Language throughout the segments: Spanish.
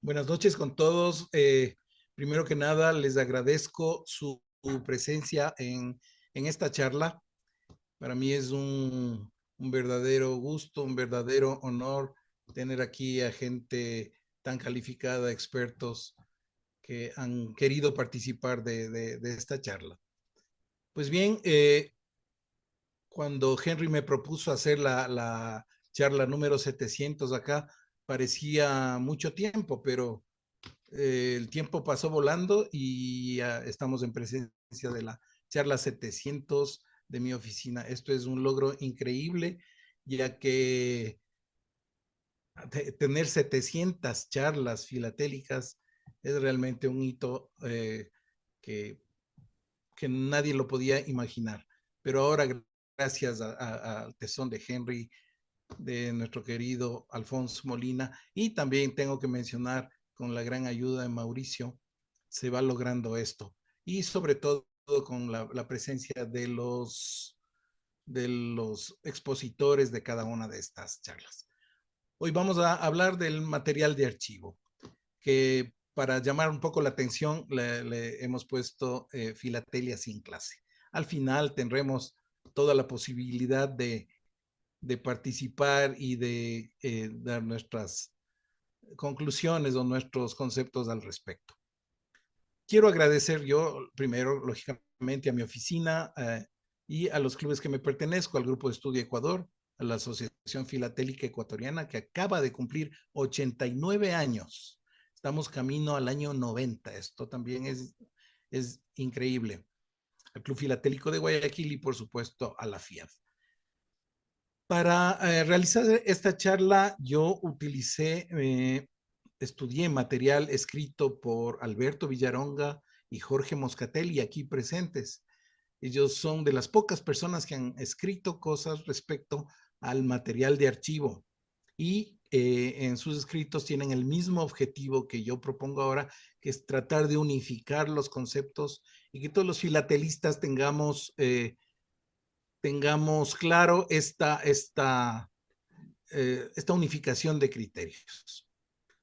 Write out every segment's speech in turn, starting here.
Buenas noches con todos. Primero que nada, les agradezco su presencia en esta charla. Para mí es un verdadero gusto, un verdadero honor tener aquí a gente tan calificada, expertos que han querido participar de esta charla. Pues bien, cuando Henry me propuso hacer la charla número 700 acá, parecía mucho tiempo, pero el tiempo pasó volando y estamos en presencia de la charla 700 de mi oficina. Esto es un logro increíble, ya que tener 700 charlas filatélicas es realmente un hito que, que nadie lo podía imaginar. Pero ahora, gracias al tesón de Henry, de nuestro querido Alfonso Molina, y también tengo que mencionar con la gran ayuda de Mauricio, se va logrando esto. Y sobre todo con la presencia de los expositores de cada una de estas charlas. Hoy vamos a hablar del material de archivo, que para llamar un poco la atención le hemos puesto filatelia sin clase. Al final tendremos toda la posibilidad de participar y de dar nuestras conclusiones o nuestros conceptos al respecto. Quiero agradecer yo primero, lógicamente, a mi oficina y a los clubes que me pertenezco, al Grupo de Estudio Ecuador, a la Asociación Filatélica Ecuatoriana, que acaba de cumplir 89 años. Estamos camino al año 90. Esto también es increíble. Al Club Filatélico de Guayaquil y, por supuesto, a la FIAF. Para realizar esta charla, yo estudié material escrito por Alberto Villaronga y Jorge Moscatelli, aquí presentes. Ellos son de las pocas personas que han escrito cosas respecto al material de archivo y en sus escritos tienen el mismo objetivo que yo propongo ahora, que es tratar de unificar los conceptos y que todos los filatelistas tengamos claro esta unificación de criterios.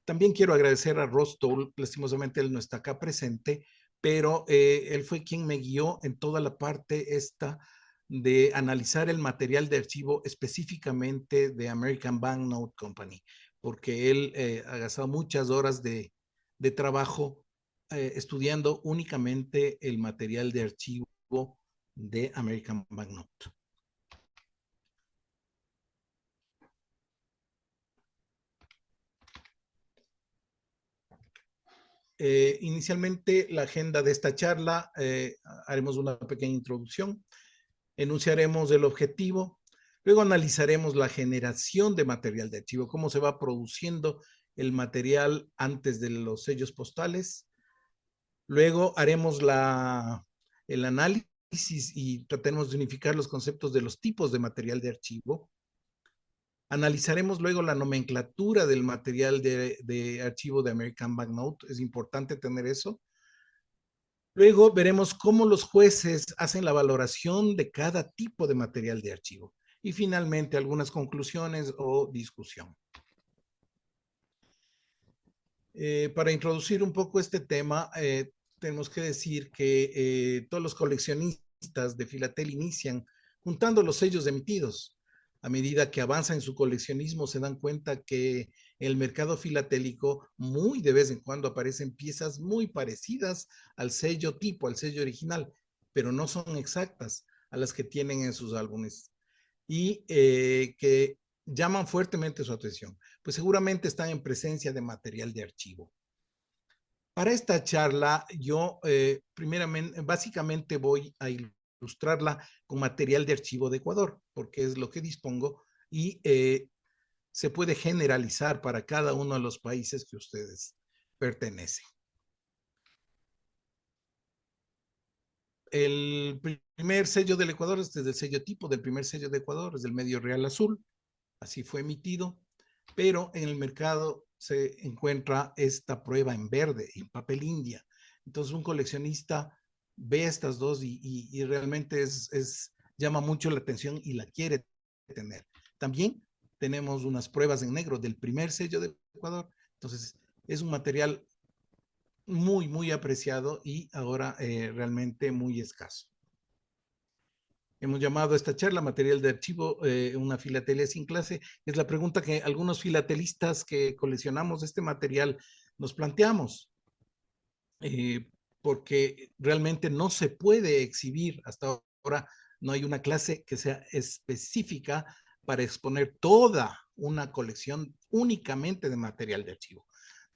También quiero agradecer a Rostol, lastimosamente él no está acá presente, pero él fue quien me guió en toda la parte esta de analizar el material de archivo específicamente de American Banknote Company, porque él ha gastado muchas horas de trabajo estudiando únicamente el material de archivo de American Banknote. Inicialmente, la agenda de esta charla, haremos una pequeña introducción, enunciaremos el objetivo, luego analizaremos la generación de material de archivo, cómo se va produciendo el material antes de los sellos postales, luego haremos el análisis y trataremos de unificar los conceptos de los tipos de material de archivo. Analizaremos luego la nomenclatura del material de archivo de American Banknote, es importante tener eso. Luego veremos cómo los jueces hacen la valoración de cada tipo de material de archivo. Y finalmente algunas conclusiones o discusión. Para introducir un poco este tema, tenemos que decir que todos los coleccionistas de Filatel inician juntando los sellos emitidos. A medida que avanza en su coleccionismo, se dan cuenta que en el mercado filatélico muy de vez en cuando aparecen piezas muy parecidas al sello tipo, al sello original, pero no son exactas a las que tienen en sus álbumes y que llaman fuertemente su atención, pues seguramente están en presencia de material de archivo. Para esta charla, yo básicamente voy a ilustrarla con material de archivo de Ecuador, porque es lo que dispongo y se puede generalizar para cada uno de los países que ustedes pertenecen. El primer sello del Ecuador es desde el sello tipo del primer sello de Ecuador, es del medio real azul, así fue emitido, pero en el mercado se encuentra esta prueba en verde, en papel India. Entonces un coleccionista ve estas dos y realmente llama mucho la atención y la quiere tener. También tenemos unas pruebas en negro del primer sello de Ecuador. Entonces es un material muy, muy apreciado y ahora realmente muy escaso. Hemos llamado a esta charla material de archivo una filatelia sin clase. Es la pregunta que algunos filatelistas que coleccionamos este material nos planteamos, porque realmente no se puede exhibir hasta ahora, no hay una clase que sea específica para exponer toda una colección únicamente de material de archivo.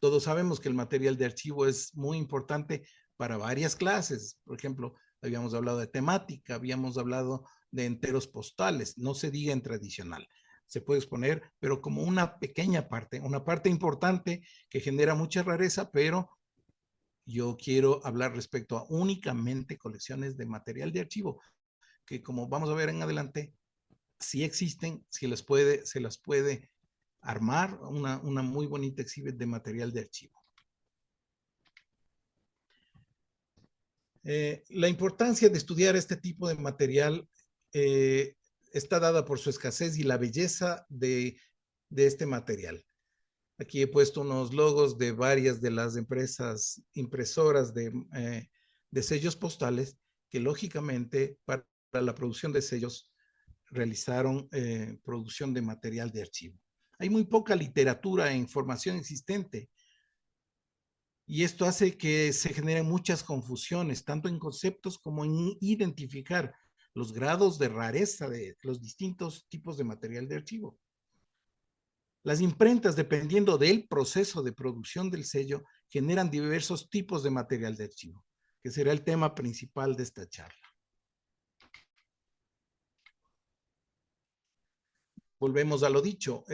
Todos sabemos que el material de archivo es muy importante para varias clases. Por ejemplo, habíamos hablado de temática, habíamos hablado de enteros postales, no se diga en tradicional. Se puede exponer, pero como una pequeña parte, una parte importante que genera mucha rareza, pero yo quiero hablar respecto a únicamente colecciones de material de archivo, que como vamos a ver en adelante, sí existen, se las puede armar una muy bonita exhibit de material de archivo. La importancia de estudiar este tipo de material está dada por su escasez y la belleza de este material. Aquí he puesto unos logos de varias de las empresas impresoras de sellos postales que lógicamente para la producción de sellos realizaron producción de material de archivo. Hay muy poca literatura e información existente y esto hace que se generen muchas confusiones, tanto en conceptos como en identificar los grados de rareza de los distintos tipos de material de archivo. Las imprentas, dependiendo del proceso de producción del sello, generan diversos tipos de material de archivo, que será el tema principal de esta charla. Volvemos a lo dicho,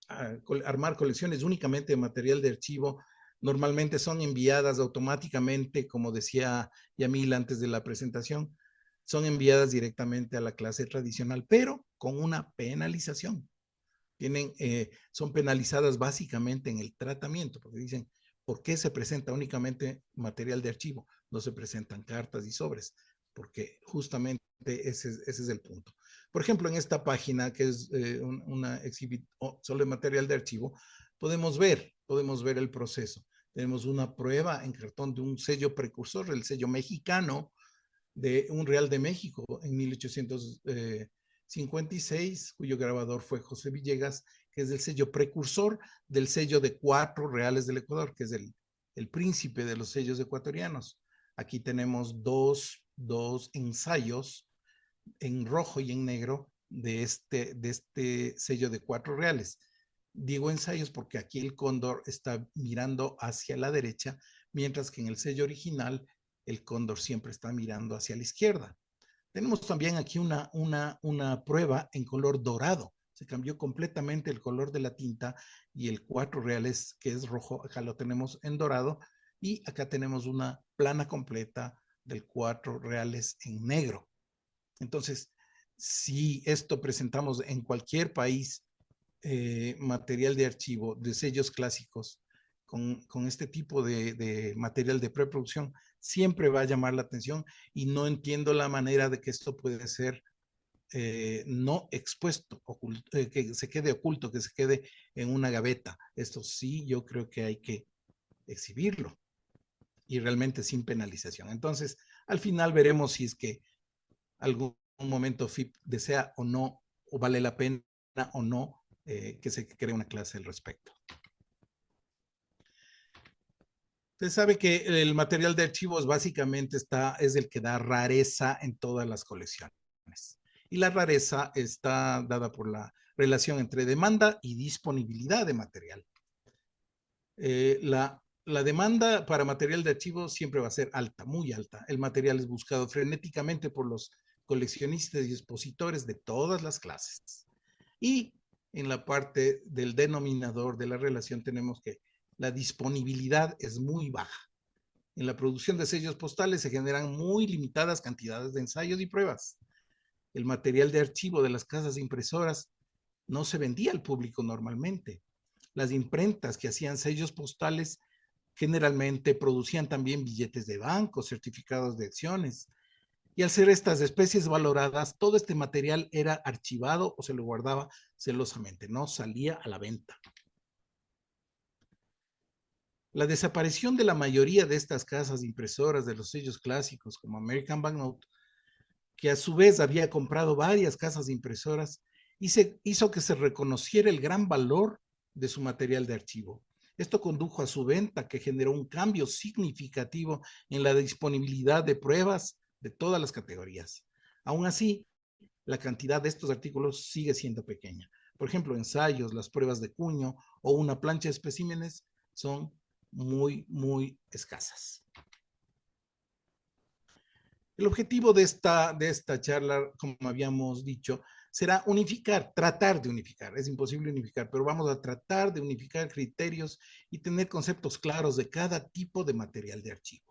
armar colecciones únicamente de material de archivo normalmente son enviadas automáticamente, como decía Yamil antes de la presentación, son enviadas directamente a la clase tradicional, pero con una penalización. Son penalizadas básicamente en el tratamiento, porque dicen, ¿por qué se presenta únicamente material de archivo? No se presentan cartas y sobres, porque justamente ese es el punto. Por ejemplo, en esta página, que es una exhibit solo de material de archivo, podemos ver el proceso. Tenemos una prueba en cartón de un sello precursor, el sello mexicano de un Real de México en 1856, cuyo grabador fue José Villegas, que es el sello precursor del sello de 4 reales del Ecuador, que es el príncipe de los sellos ecuatorianos. Aquí tenemos dos ensayos en rojo y en negro de este sello de 4 reales. Digo ensayos porque aquí el cóndor está mirando hacia la derecha, mientras que en el sello original el cóndor siempre está mirando hacia la izquierda. Tenemos también aquí una prueba en color dorado. Se cambió completamente el color de la tinta y el 4 reales, que es rojo, acá lo tenemos en dorado. Y acá tenemos una plana completa del 4 reales en negro. Entonces, si esto presentamos en cualquier país material de archivo de sellos clásicos con este tipo de material de preproducción, siempre va a llamar la atención y no entiendo la manera de que esto puede ser no expuesto, que se quede oculto, que se quede en una gaveta. Esto sí, yo creo que hay que exhibirlo y realmente sin penalización. Entonces, al final veremos si es que algún momento FIP desea o no, o vale la pena o no que se cree una clase al respecto. Usted sabe que el material de archivos básicamente es el que da rareza en todas las colecciones. Y la rareza está dada por la relación entre demanda y disponibilidad de material. La demanda para material de archivo siempre va a ser alta, muy alta. El material es buscado frenéticamente por los coleccionistas y expositores de todas las clases. Y en la parte del denominador de la relación tenemos que la disponibilidad es muy baja. En la producción de sellos postales se generan muy limitadas cantidades de ensayos y pruebas. El material de archivo de las casas impresoras no se vendía al público normalmente. Las imprentas que hacían sellos postales generalmente producían también billetes de banco, certificados de acciones. Y al ser estas especies valoradas, todo este material era archivado o se lo guardaba celosamente, no salía a la venta. La desaparición de la mayoría de estas casas impresoras de los sellos clásicos como American Banknote, que a su vez había comprado varias casas impresoras, hizo que se reconociera el gran valor de su material de archivo. Esto condujo a su venta, que generó un cambio significativo en la disponibilidad de pruebas de todas las categorías. Aún así, la cantidad de estos artículos sigue siendo pequeña. Por ejemplo, ensayos, las pruebas de cuño o una plancha de especímenes son muy escasas. El objetivo de esta charla, como habíamos dicho, será unificar, tratar de unificar. Es imposible unificar, pero vamos a tratar de unificar criterios y tener conceptos claros de cada tipo de material de archivo.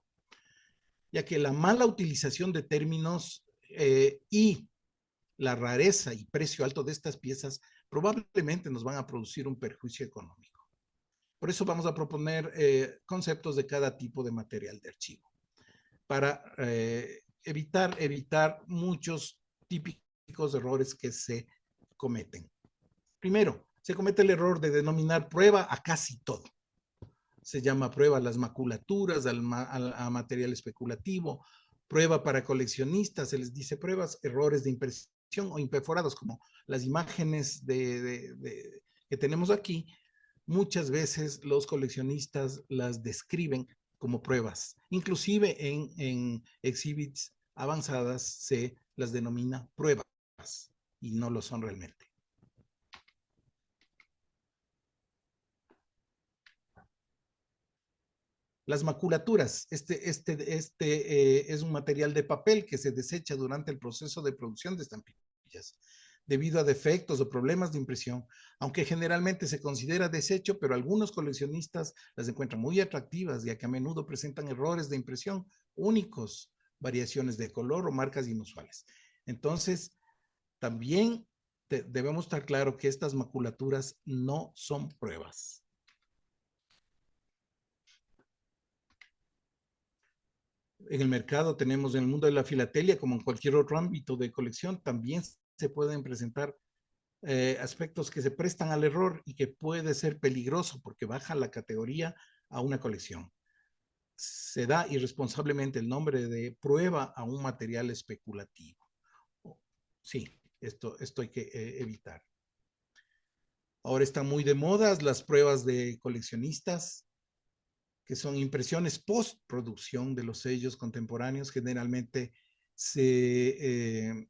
Ya que la mala utilización de términos y la rareza y precio alto de estas piezas probablemente nos van a producir un perjuicio económico. Por eso vamos a proponer conceptos de cada tipo de material de archivo para evitar muchos típicos errores que se cometen. Primero, se comete el error de denominar prueba a casi todo. Se llama prueba a las maculaturas, a material especulativo, prueba para coleccionistas, se les dice pruebas, errores de impresión o imperforados, como las imágenes que tenemos aquí. Muchas veces los coleccionistas las describen como pruebas. Inclusive en exhibits avanzadas se las denomina pruebas y no lo son realmente. Las maculaturas, es un material de papel que se desecha durante el proceso de producción de estampillas debido a defectos o problemas de impresión, aunque generalmente se considera desecho, pero algunos coleccionistas las encuentran muy atractivas, ya que a menudo presentan errores de impresión únicos, variaciones de color o marcas inusuales. Entonces, también debemos estar claro que estas maculaturas no son pruebas. En el mercado tenemos, en el mundo de la filatelia, como en cualquier otro ámbito de colección, también se pueden presentar aspectos que se prestan al error y que puede ser peligroso porque baja la categoría a una colección. Se da irresponsablemente el nombre de prueba a un material especulativo. Sí, esto hay que evitar. Ahora están muy de moda las pruebas de coleccionistas, que son impresiones postproducción de los sellos contemporáneos, generalmente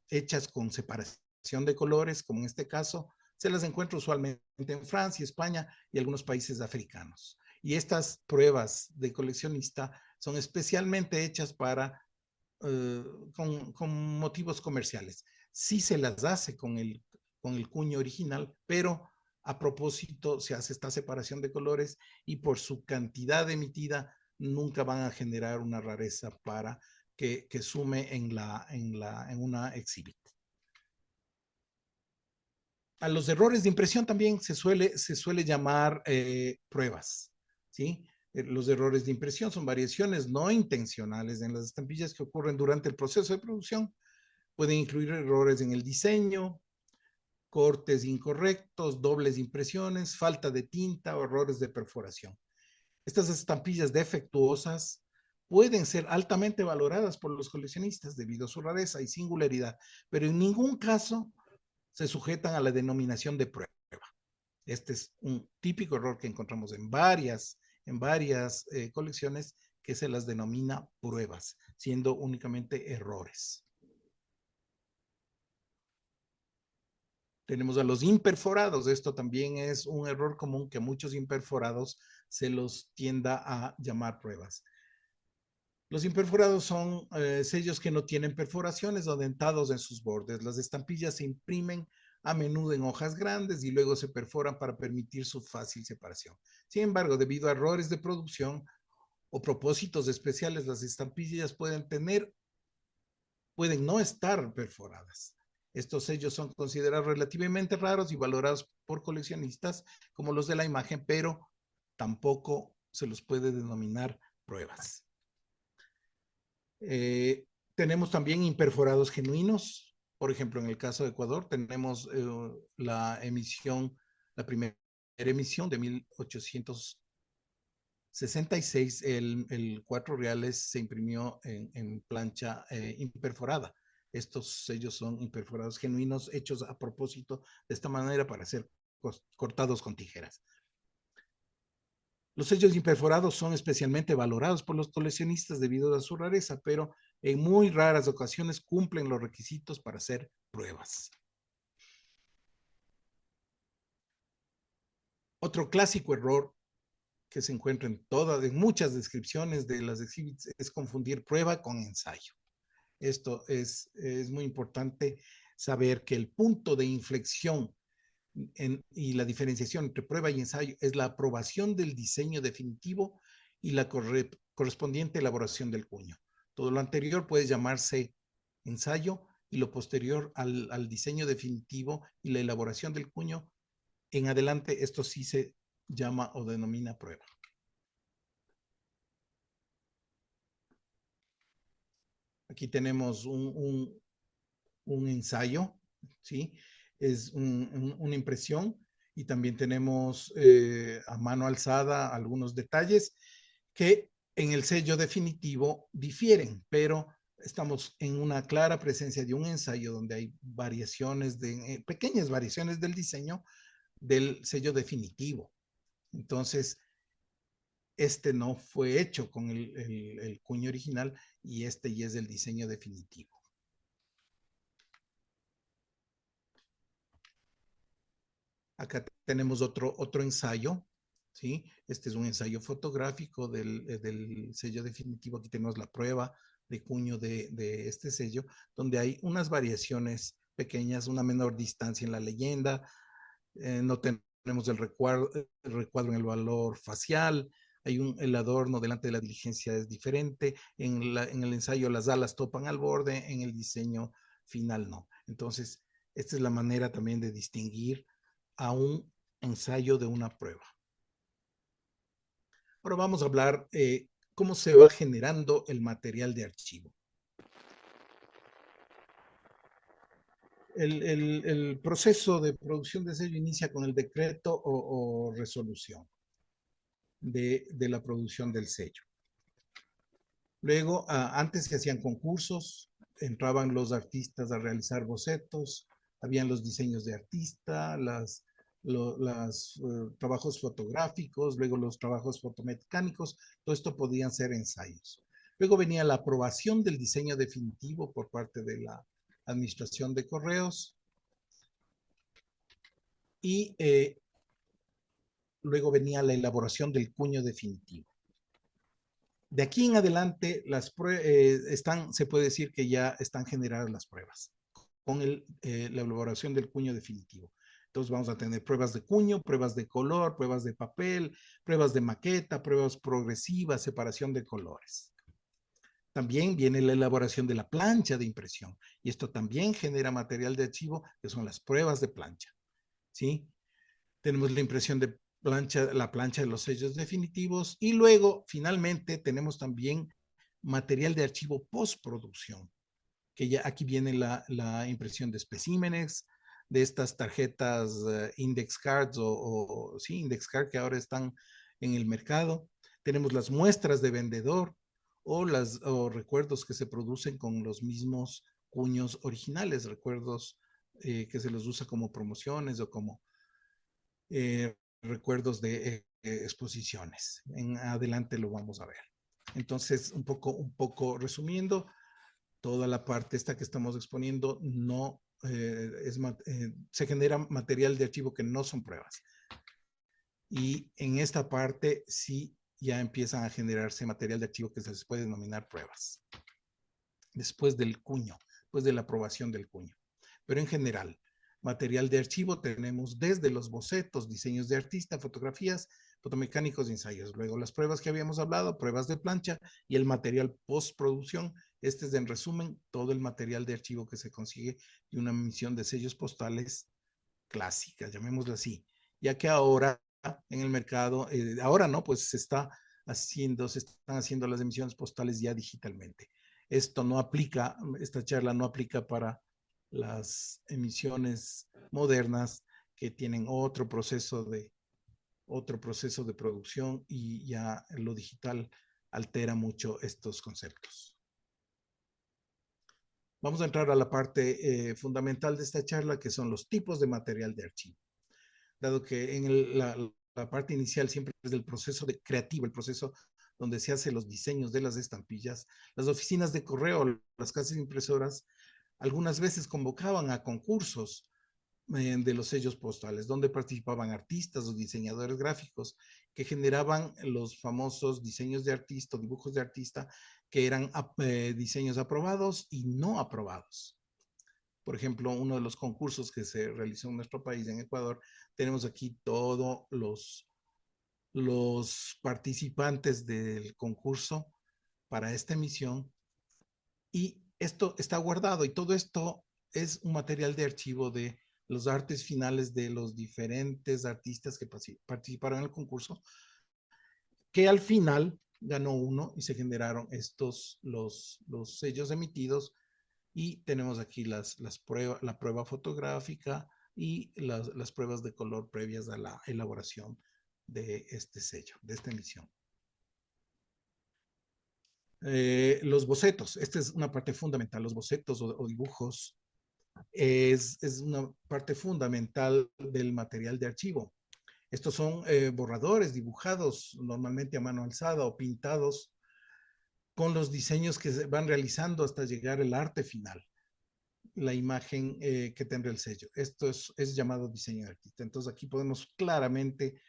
hechas con separación de colores, como en este caso, se las encuentra usualmente en Francia, España y algunos países africanos. Y estas pruebas de coleccionista son especialmente hechas con motivos comerciales. Sí se las hace con el cuño original, pero a propósito se hace esta separación de colores y por su cantidad emitida nunca van a generar una rareza para que sume en una exhibit. A los errores de impresión también se suele llamar pruebas, ¿sí? Los errores de impresión son variaciones no intencionales en las estampillas que ocurren durante el proceso de producción. Pueden incluir errores en el diseño, cortes incorrectos, dobles impresiones, falta de tinta o errores de perforación. Estas estampillas defectuosas pueden ser altamente valoradas por los coleccionistas debido a su rareza y singularidad, pero en ningún caso se sujetan a la denominación de prueba. Este es un típico error que encontramos en varias colecciones que se las denomina pruebas, siendo únicamente errores. Tenemos a los imperforados. Esto también es un error común que muchos imperforados se los tienda a llamar pruebas. Los imperforados son sellos que no tienen perforaciones o dentados en sus bordes. Las estampillas se imprimen a menudo en hojas grandes y luego se perforan para permitir su fácil separación. Sin embargo, debido a errores de producción o propósitos especiales, las estampillas pueden no estar perforadas. Estos sellos son considerados relativamente raros y valorados por coleccionistas como los de la imagen, pero tampoco se los puede denominar pruebas. Tenemos también imperforados genuinos. Por ejemplo, en el caso de Ecuador tenemos la primera emisión de 1860 66, el 4 reales se imprimió en plancha imperforada. Estos sellos son imperforados genuinos, hechos a propósito de esta manera para ser cortados con tijeras. Los sellos imperforados son especialmente valorados por los coleccionistas debido a su rareza, pero en muy raras ocasiones cumplen los requisitos para hacer pruebas. Otro clásico error que se encuentra en muchas descripciones de las exhibits es confundir prueba con ensayo. Esto es muy importante saber que el punto de inflexión y la diferenciación entre prueba y ensayo es la aprobación del diseño definitivo y la correspondiente elaboración del cuño. Todo lo anterior puede llamarse ensayo y lo posterior al diseño definitivo y la elaboración del cuño, en adelante esto sí se llama o denomina prueba. Aquí tenemos un ensayo, ¿sí? Es una impresión y también tenemos a mano alzada algunos detalles que en el sello definitivo difieren, pero estamos en una clara presencia de un ensayo donde hay variaciones, pequeñas variaciones del diseño del sello definitivo. Entonces, este no fue hecho con el cuño original y este ya es el diseño definitivo. Acá tenemos otro ensayo, ¿sí? Este es un ensayo fotográfico del sello definitivo. Aquí tenemos la prueba de cuño de este sello, donde hay unas variaciones pequeñas, una menor distancia en la leyenda, no tenemos el recuadro en el valor facial, el adorno delante de la diligencia es diferente, en el ensayo las alas topan al borde, en el diseño final no. Entonces, esta es la manera también de distinguir a un ensayo de una prueba. Ahora vamos a hablar cómo se va generando el material de archivo. El proceso de producción de sello inicia con el decreto o resolución de la producción del sello. Luego, antes se hacían concursos, entraban los artistas a realizar bocetos, habían los diseños de artista, los trabajos fotográficos, luego los trabajos fotomecánicos, todo esto podían ser ensayos. Luego venía la aprobación del diseño definitivo por parte de la Administración de Correos y luego venía la elaboración del cuño definitivo. De aquí en adelante, se puede decir que ya están generadas las pruebas con la elaboración del cuño definitivo. Entonces vamos a tener pruebas de cuño, pruebas de color, pruebas de papel, pruebas de maqueta, pruebas progresivas, separación de colores. También viene la elaboración de la plancha de impresión y esto también genera material de archivo que son las pruebas de plancha, ¿sí? Tenemos la impresión de la plancha de los sellos definitivos y luego finalmente tenemos también material de archivo postproducción, que ya aquí viene la impresión de especímenes, de estas tarjetas index cards sí, index card que ahora están en el mercado. Tenemos las muestras de vendedor o recuerdos que se producen con los mismos cuños originales, recuerdos que se los usa como promociones o como recuerdos de exposiciones. En adelante lo vamos a ver. Entonces, un poco resumiendo, toda la parte esta que estamos exponiendo no se genera material de archivo que no son pruebas. Y en esta parte sí ya empiezan a generarse material de archivo que se les puede denominar pruebas. Después del cuño, después de la aprobación del cuño. Pero en general, material de archivo tenemos desde los bocetos, diseños de artista, fotografías, fotomecánicos y ensayos. Luego las pruebas que habíamos hablado, pruebas de plancha y el material postproducción. Este es en resumen todo el material de archivo que se consigue de una emisión de sellos postales clásica, llamémoslo así. Ya que ahora en el mercado, ahora no, pues se están haciendo las emisiones postales ya digitalmente. Esto no aplica, esta charla no aplica para las emisiones modernas que tienen otro proceso otro proceso de producción y ya lo digital altera mucho estos conceptos. Vamos a entrar a la parte fundamental de esta charla, que son los tipos de material de archivo. Dado que en la parte inicial siempre es el proceso creativo, el proceso donde se hacen los diseños de las estampillas, las oficinas de correo, las casas impresoras, algunas veces convocaban a concursos de los sellos postales, donde participaban artistas o diseñadores gráficos que generaban los famosos diseños de artista o dibujos de artista, que eran diseños aprobados y no aprobados. Por ejemplo, uno de los concursos que se realizó en nuestro país, en Ecuador, tenemos aquí todos los participantes del concurso para esta emisión, y esto está guardado, y todo esto es un material de archivo de los artes finales de los diferentes artistas que participaron en el concurso, que al final ganó uno y se generaron los sellos emitidos. Y tenemos aquí la prueba fotográfica y las pruebas de color previas a la elaboración de este sello, de esta emisión. Los bocetos, esta es una parte fundamental. Los bocetos o dibujos es una parte fundamental del material de archivo. Estos son borradores dibujados normalmente a mano alzada o pintados con los diseños que se van realizando hasta llegar al arte final, la imagen que tendrá el sello. Esto es llamado diseño de artista. Entonces aquí podemos claramente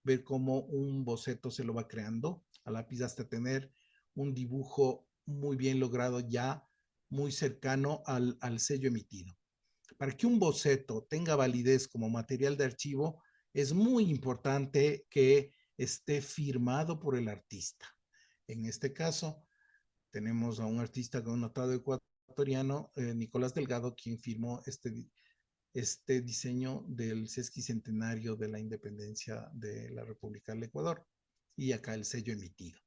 ver cómo un boceto se lo va creando a lápiz hasta tener un dibujo muy bien logrado, ya muy cercano al sello emitido. Para que un boceto tenga validez como material de archivo, es muy importante que esté firmado por el artista. En este caso, tenemos a un artista connotado ecuatoriano, Nicolás Delgado, quien firmó este diseño del sesquicentenario de la independencia de la República del Ecuador. Y acá el sello emitido.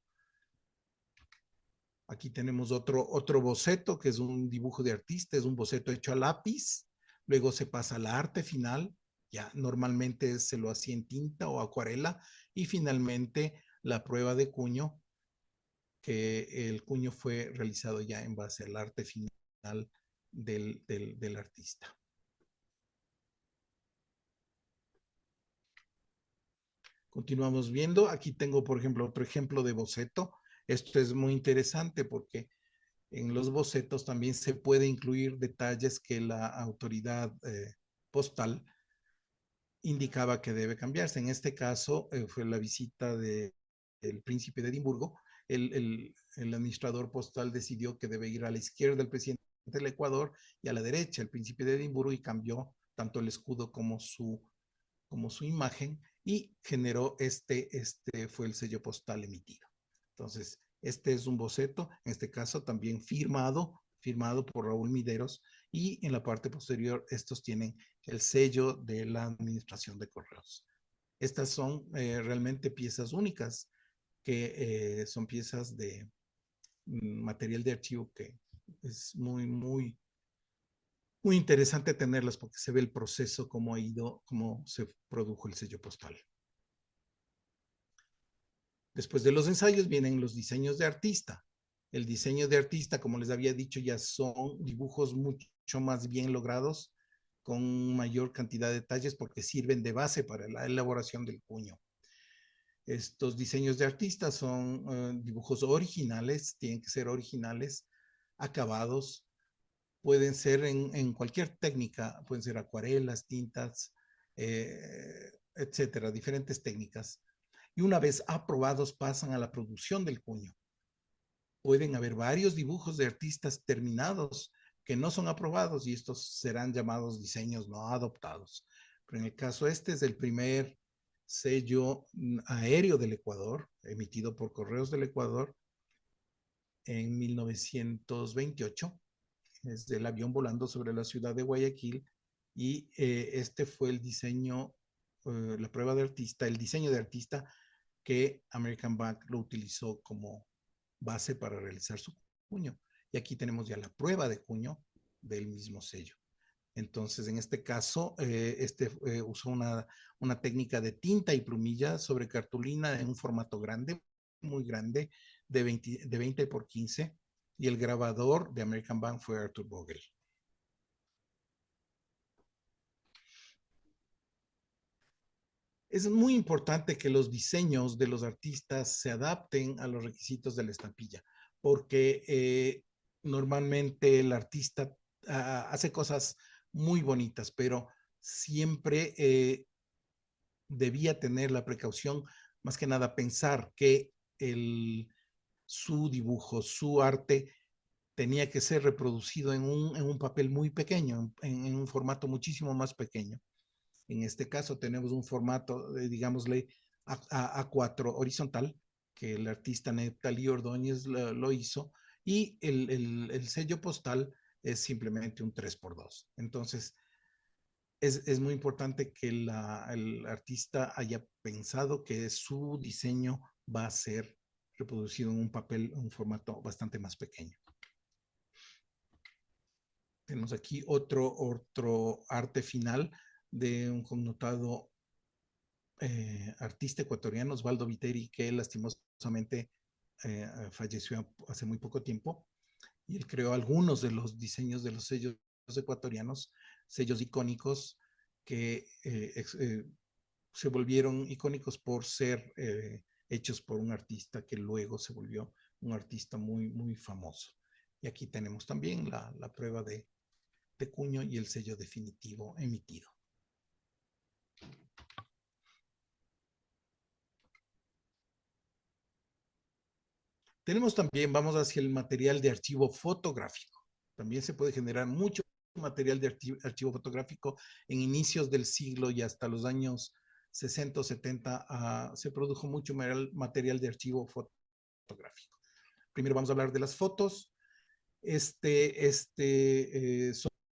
Aquí tenemos otro boceto, que es un dibujo de artista, es un boceto hecho a lápiz, luego se pasa al arte final, ya normalmente se lo hacía en tinta o acuarela, y finalmente la prueba de cuño, que el cuño fue realizado ya en base al arte final del artista. Continuamos viendo. Aquí tengo, por ejemplo, otro ejemplo de boceto. Esto es muy interesante porque en los bocetos también se puede incluir detalles que la autoridad postal indicaba que debe cambiarse. En este caso fue la visita del príncipe de Edimburgo. El administrador postal decidió que debe ir a la izquierda el presidente del Ecuador y a la derecha el príncipe de Edimburgo, y cambió tanto el escudo como su imagen, y generó fue el sello postal emitido. Entonces, este es un boceto, en este caso también firmado por Raúl Mideros, y en la parte posterior estos tienen el sello de la Administración de Correos. Estas son realmente piezas únicas, que son piezas de material de archivo que es muy interesante tenerlas, porque se ve el proceso, cómo se produjo el sello postal. Después de los ensayos vienen los diseños de artista. El diseño de artista, como les había dicho, ya son dibujos mucho más bien logrados, con mayor cantidad de detalles, porque sirven de base para la elaboración del cuño. Estos diseños de artista son dibujos originales, tienen que ser originales, acabados, pueden ser en cualquier técnica, pueden ser acuarelas, tintas, etcétera, diferentes técnicas. Y una vez aprobados pasan a la producción del cuño. Pueden haber varios dibujos de artistas terminados que no son aprobados, y estos serán llamados diseños no adoptados. Pero en el caso este es el primer sello aéreo del Ecuador, emitido por Correos del Ecuador en 1928. Es del avión volando sobre la ciudad de Guayaquil, y este fue el diseño, la prueba de artista, el diseño de artista que American Bank lo utilizó como base para realizar su cuño. Y aquí tenemos ya la prueba de cuño del mismo sello. Entonces, en este caso, usó una técnica de tinta y plumilla sobre cartulina en un formato grande, muy grande, de 20 por 15, y el grabador de American Bank fue Arthur Vogel. Es muy importante que los diseños de los artistas se adapten a los requisitos de la estampilla, porque normalmente el artista hace cosas muy bonitas, pero siempre debía tener la precaución, más que nada pensar que su dibujo, su arte tenía que ser reproducido en un papel muy pequeño, en un formato muchísimo más pequeño. En este caso tenemos un formato, digámosle, A4 horizontal, que el artista Neptalí Ordóñez lo hizo, y el sello postal es simplemente un 3x2. Entonces, es muy importante que el artista haya pensado que su diseño va a ser reproducido en un papel, un formato bastante más pequeño. Tenemos aquí otro arte final de un connotado artista ecuatoriano, Osvaldo Viteri, que lastimosamente falleció hace muy poco tiempo, y él creó algunos de los diseños de los sellos ecuatorianos, sellos icónicos que se volvieron icónicos por ser hechos por un artista que luego se volvió un artista muy, muy famoso. Y aquí tenemos también la prueba de cuño y el sello definitivo emitido. Tenemos también, vamos hacia el material de archivo fotográfico. También se puede generar mucho material de archivo fotográfico en inicios del siglo y hasta los años 60 o 70 se produjo mucho material de archivo fotográfico. Primero vamos a hablar de las fotos.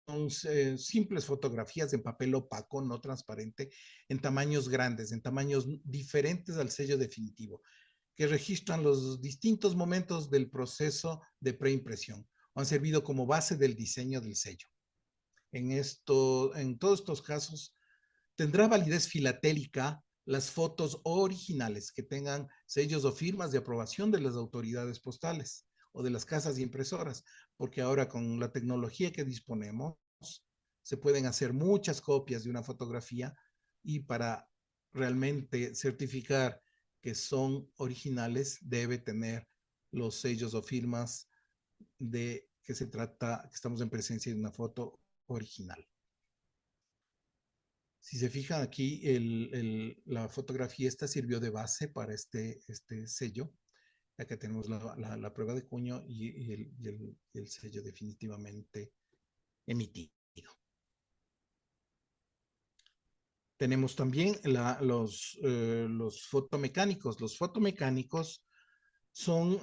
Son simples fotografías en papel opaco, no transparente, en tamaños grandes, en tamaños diferentes al sello definitivo, que registran los distintos momentos del proceso de preimpresión o han servido como base del diseño del sello. En todos estos casos, tendrá validez filatélica las fotos originales que tengan sellos o firmas de aprobación de las autoridades postales o de las casas impresoras, porque ahora con la tecnología que disponemos, se pueden hacer muchas copias de una fotografía y para realmente certificar que son originales debe tener los sellos o firmas de que se trata, que estamos en presencia de una foto original. Si se fijan aquí, la fotografía esta sirvió de base para este sello. Acá tenemos la prueba de cuño y el sello definitivamente emitido. Tenemos también los fotomecánicos. Los fotomecánicos son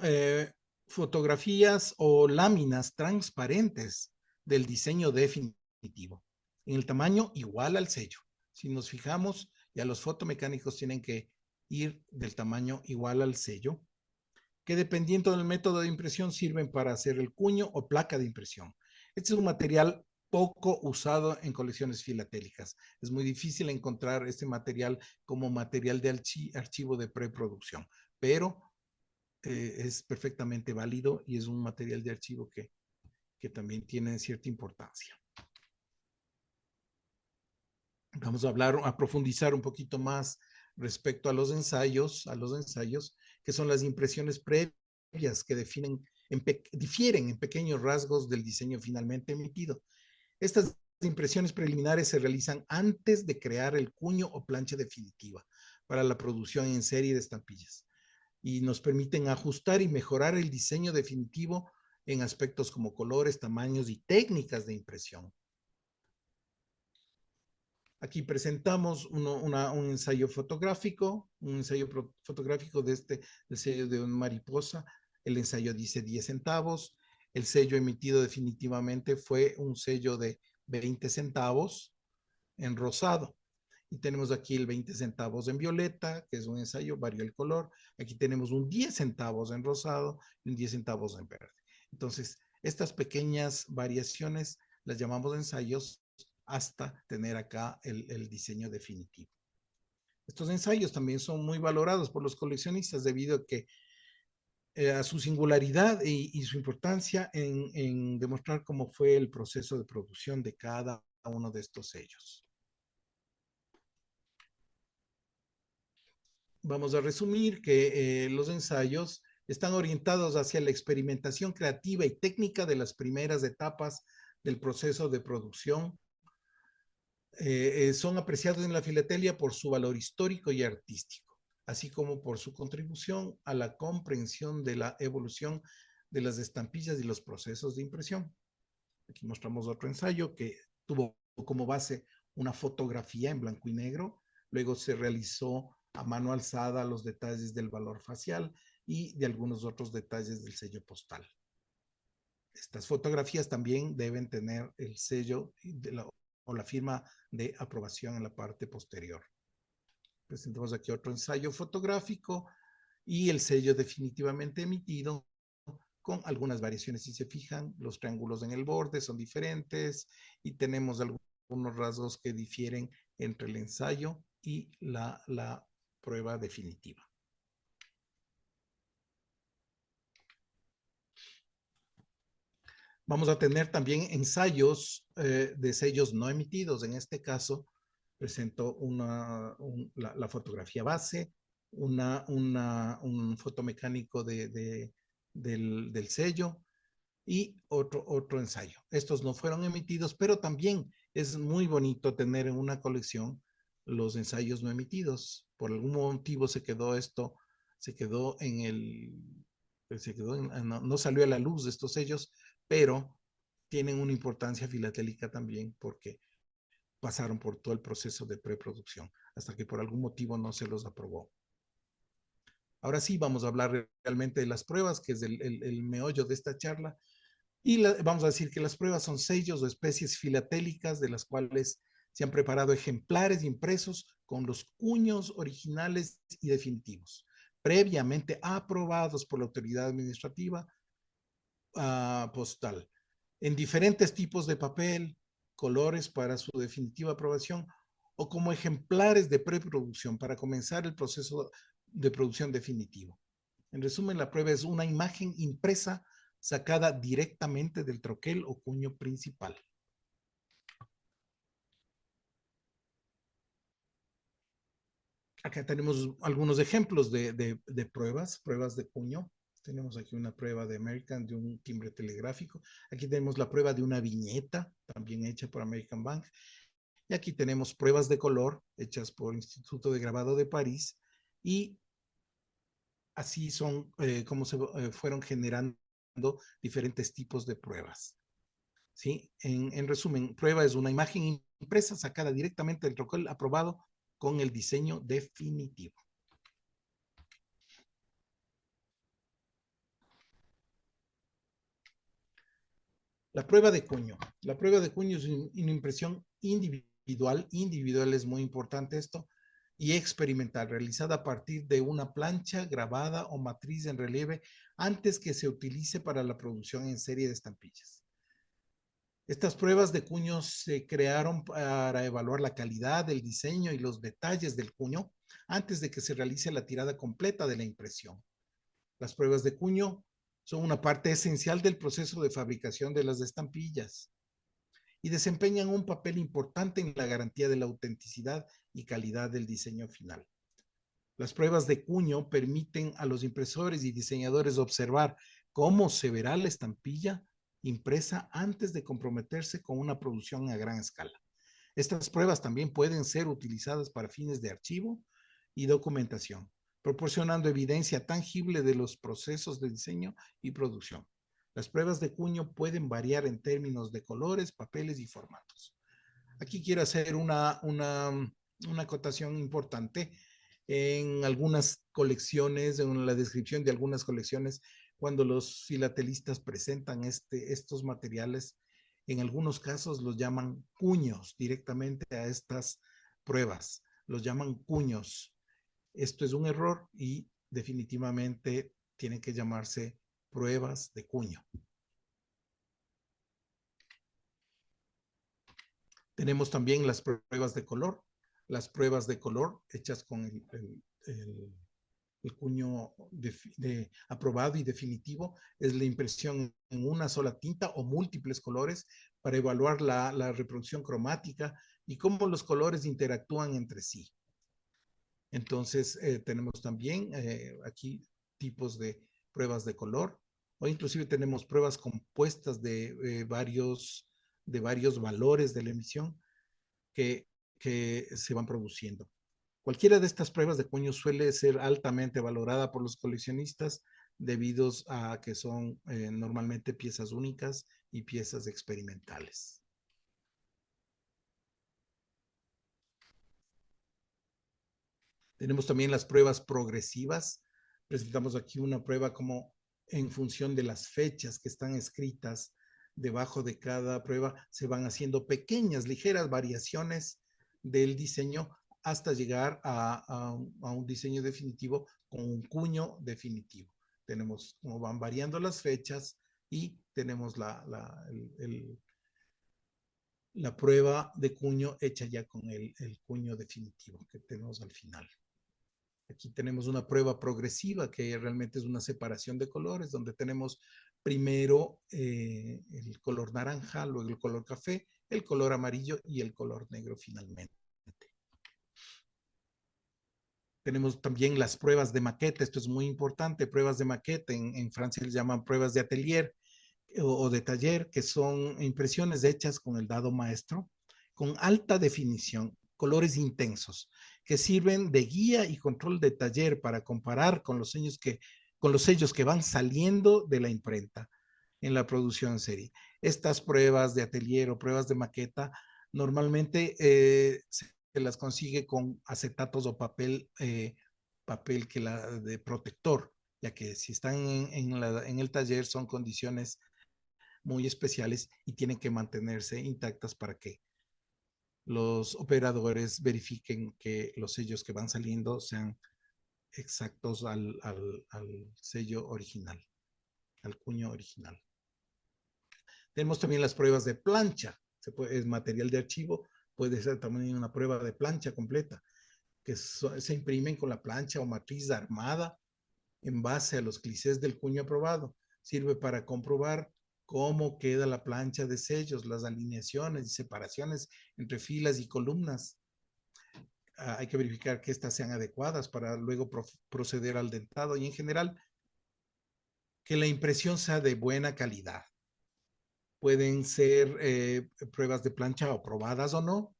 fotografías o láminas transparentes del diseño definitivo, en el tamaño igual al sello. Si nos fijamos, ya los fotomecánicos tienen que ir del tamaño igual al sello, que dependiendo del método de impresión sirven para hacer el cuño o placa de impresión. Este es un material poco usado en colecciones filatélicas. Es muy difícil encontrar este material como material de archivo de preproducción, pero es perfectamente válido y es un material de archivo que también tiene cierta importancia. Vamos a hablar, a profundizar un poquito más respecto a los ensayos, que son las impresiones previas que difieren en pequeños rasgos del diseño finalmente emitido. Estas impresiones preliminares se realizan antes de crear el cuño o plancha definitiva para la producción en serie de estampillas y nos permiten ajustar y mejorar el diseño definitivo en aspectos como colores, tamaños y técnicas de impresión. Aquí presentamos un ensayo fotográfico, del sello de una mariposa. El ensayo dice 10 centavos. El sello emitido definitivamente fue un sello de 20 centavos en rosado. Y tenemos aquí el 20 centavos en violeta, que es un ensayo, varió el color. Aquí tenemos un 10 centavos en rosado y un 10 centavos en verde. Entonces, estas pequeñas variaciones las llamamos ensayos hasta tener acá el diseño definitivo. Estos ensayos también son muy valorados por los coleccionistas debido a que a su singularidad y su importancia en demostrar cómo fue el proceso de producción de cada uno de estos sellos. Vamos a resumir que los ensayos están orientados hacia la experimentación creativa y técnica de las primeras etapas del proceso de producción. Son apreciados en la filatelia por su valor histórico y artístico, así como por su contribución a la comprensión de la evolución de las estampillas y los procesos de impresión. Aquí mostramos otro ensayo que tuvo como base una fotografía en blanco y negro, luego se realizó a mano alzada los detalles del valor facial y de algunos otros detalles del sello postal. Estas fotografías también deben tener el sello o la firma de aprobación en la parte posterior. Presentamos aquí otro ensayo fotográfico y el sello definitivamente emitido con algunas variaciones. Si se fijan, los triángulos en el borde son diferentes y tenemos algunos rasgos que difieren entre el ensayo y la prueba definitiva. Vamos a tener también ensayos de sellos no emitidos. En este caso, presento la fotografía base, un fotomecánico del sello y otro ensayo. Estos no fueron emitidos, pero también es muy bonito tener en una colección los ensayos no emitidos. Por algún motivo se quedó en no salió a la luz de estos sellos, pero tienen una importancia filatélica también porque pasaron por todo el proceso de preproducción hasta que por algún motivo no se los aprobó. Ahora sí, vamos a hablar realmente de las pruebas, que es el meollo de esta charla. Y vamos a decir que las pruebas son sellos o especies filatélicas de las cuales se han preparado ejemplares impresos con los cuños originales y definitivos, previamente aprobados por la autoridad administrativa postal, en diferentes tipos de papel, colores para su definitiva aprobación o como ejemplares de preproducción para comenzar el proceso de producción definitivo. En resumen, la prueba es una imagen impresa sacada directamente del troquel o cuño principal. Acá tenemos algunos ejemplos de pruebas de cuño. Tenemos aquí una prueba de American de un timbre telegráfico. Aquí tenemos la prueba de una viñeta, también hecha por American Bank. Y aquí tenemos pruebas de color hechas por el Instituto de Grabado de París. Y así son como se fueron generando diferentes tipos de pruebas. ¿Sí? En resumen, prueba es una imagen impresa sacada directamente del troquel aprobado con el diseño definitivo. La prueba de cuño. La prueba de cuño es una impresión individual. Individual es muy importante esto. Y experimental, realizada a partir de una plancha grabada o matriz en relieve antes que se utilice para la producción en serie de estampillas. Estas pruebas de cuño se crearon para evaluar la calidad, el diseño y los detalles del cuño antes de que se realice la tirada completa de la impresión. Las pruebas de cuño son una parte esencial del proceso de fabricación de las estampillas y desempeñan un papel importante en la garantía de la autenticidad y calidad del diseño final. Las pruebas de cuño permiten a los impresores y diseñadores observar cómo se verá la estampilla impresa antes de comprometerse con una producción a gran escala. Estas pruebas también pueden ser utilizadas para fines de archivo y documentación, proporcionando evidencia tangible de los procesos de diseño y producción. Las pruebas de cuño pueden variar en términos de colores, papeles y formatos. Aquí quiero hacer una acotación importante. En algunas colecciones, en la descripción de algunas colecciones, cuando los filatelistas presentan estos materiales, en algunos casos los llaman cuños directamente a estas pruebas, los llaman cuños. Esto es un error y definitivamente tienen que llamarse pruebas de cuño. Tenemos también las pruebas de color. Las pruebas de color hechas con el cuño aprobado y definitivo es la impresión en una sola tinta o múltiples colores para evaluar la reproducción cromática y cómo los colores interactúan entre sí. Entonces, tenemos también aquí tipos de pruebas de color, o inclusive tenemos pruebas compuestas de varios valores de la emisión que se van produciendo. Cualquiera de estas pruebas de cuño suele ser altamente valorada por los coleccionistas debido a que son normalmente piezas únicas y piezas experimentales. Tenemos también las pruebas progresivas. Presentamos aquí una prueba como en función de las fechas que están escritas debajo de cada prueba, se van haciendo pequeñas, ligeras variaciones del diseño hasta llegar a un diseño definitivo con un cuño definitivo. Tenemos cómo van variando las fechas y tenemos la prueba de cuño hecha ya con el cuño definitivo que tenemos al final. Aquí tenemos una prueba progresiva que realmente es una separación de colores, donde tenemos primero el color naranja, luego el color café, el color amarillo y el color negro finalmente. Tenemos también las pruebas de maqueta, esto es muy importante, pruebas de maqueta, en Francia les llaman pruebas de atelier o de taller, que son impresiones hechas con el dado maestro, con alta definición, colores intensos, que sirven de guía y control de taller para comparar con los sellos que van saliendo de la imprenta en la producción en serie. Estas pruebas de atelier o pruebas de maqueta normalmente se las consigue con acetatos o papel de protector, ya que si están en el taller son condiciones muy especiales y tienen que mantenerse intactas para que los operadores verifiquen que los sellos que van saliendo sean exactos al sello original, al cuño original. Tenemos también las pruebas de plancha, es material de archivo, puede ser también una prueba de plancha completa, que se imprimen con la plancha o matriz armada en base a los clichés del cuño aprobado. Sirve para comprobar cómo queda la plancha de sellos, las alineaciones y separaciones entre filas y columnas. Hay que verificar que estas sean adecuadas para luego proceder al dentado y en general que la impresión sea de buena calidad. Pueden ser pruebas de plancha aprobadas o no.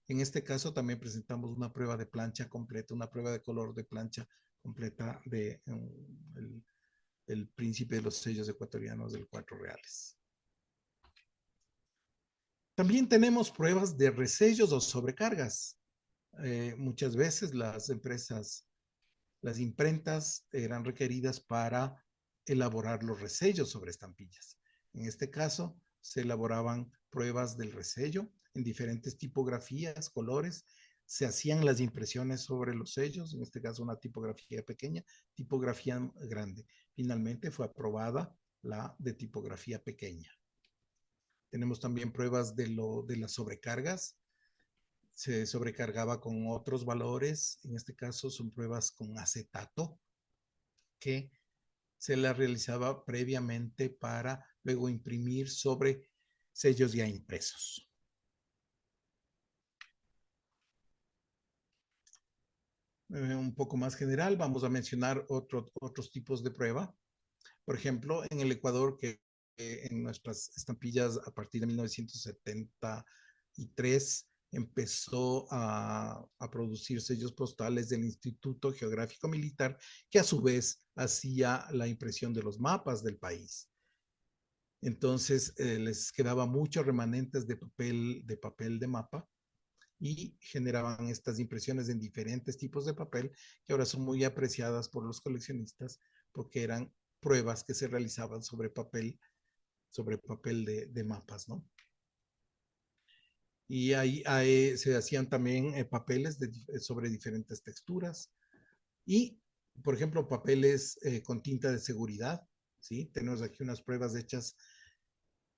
En este caso también presentamos una prueba de plancha completa, una prueba de color de plancha completa de el príncipe de los sellos ecuatorianos del Cuatro Reales. También tenemos pruebas de resellos o sobrecargas. Muchas veces las empresas, las imprentas eran requeridas para elaborar los resellos sobre estampillas. En este caso, se elaboraban pruebas del resello en diferentes tipografías, colores, se hacían las impresiones sobre los sellos, en este caso una tipografía pequeña, tipografía grande. Finalmente fue aprobada la de tipografía pequeña. Tenemos también pruebas de las sobrecargas. Se sobrecargaba con otros valores, en este caso son pruebas con acetato, que se las realizaba previamente para luego imprimir sobre sellos ya impresos. Un poco más general, vamos a mencionar otros tipos de prueba. Por ejemplo, en el Ecuador, que en nuestras estampillas a partir de 1973 empezó a producir sellos postales del Instituto Geográfico Militar, que a su vez hacía la impresión de los mapas del país. Entonces les quedaba muchos remanentes de papel de mapa y generaban estas impresiones en diferentes tipos de papel que ahora son muy apreciadas por los coleccionistas porque eran pruebas que se realizaban sobre papel de mapas, ¿no? Y ahí se hacían también papeles sobre diferentes texturas y, por ejemplo, papeles con tinta de seguridad, ¿sí? Tenemos aquí unas pruebas hechas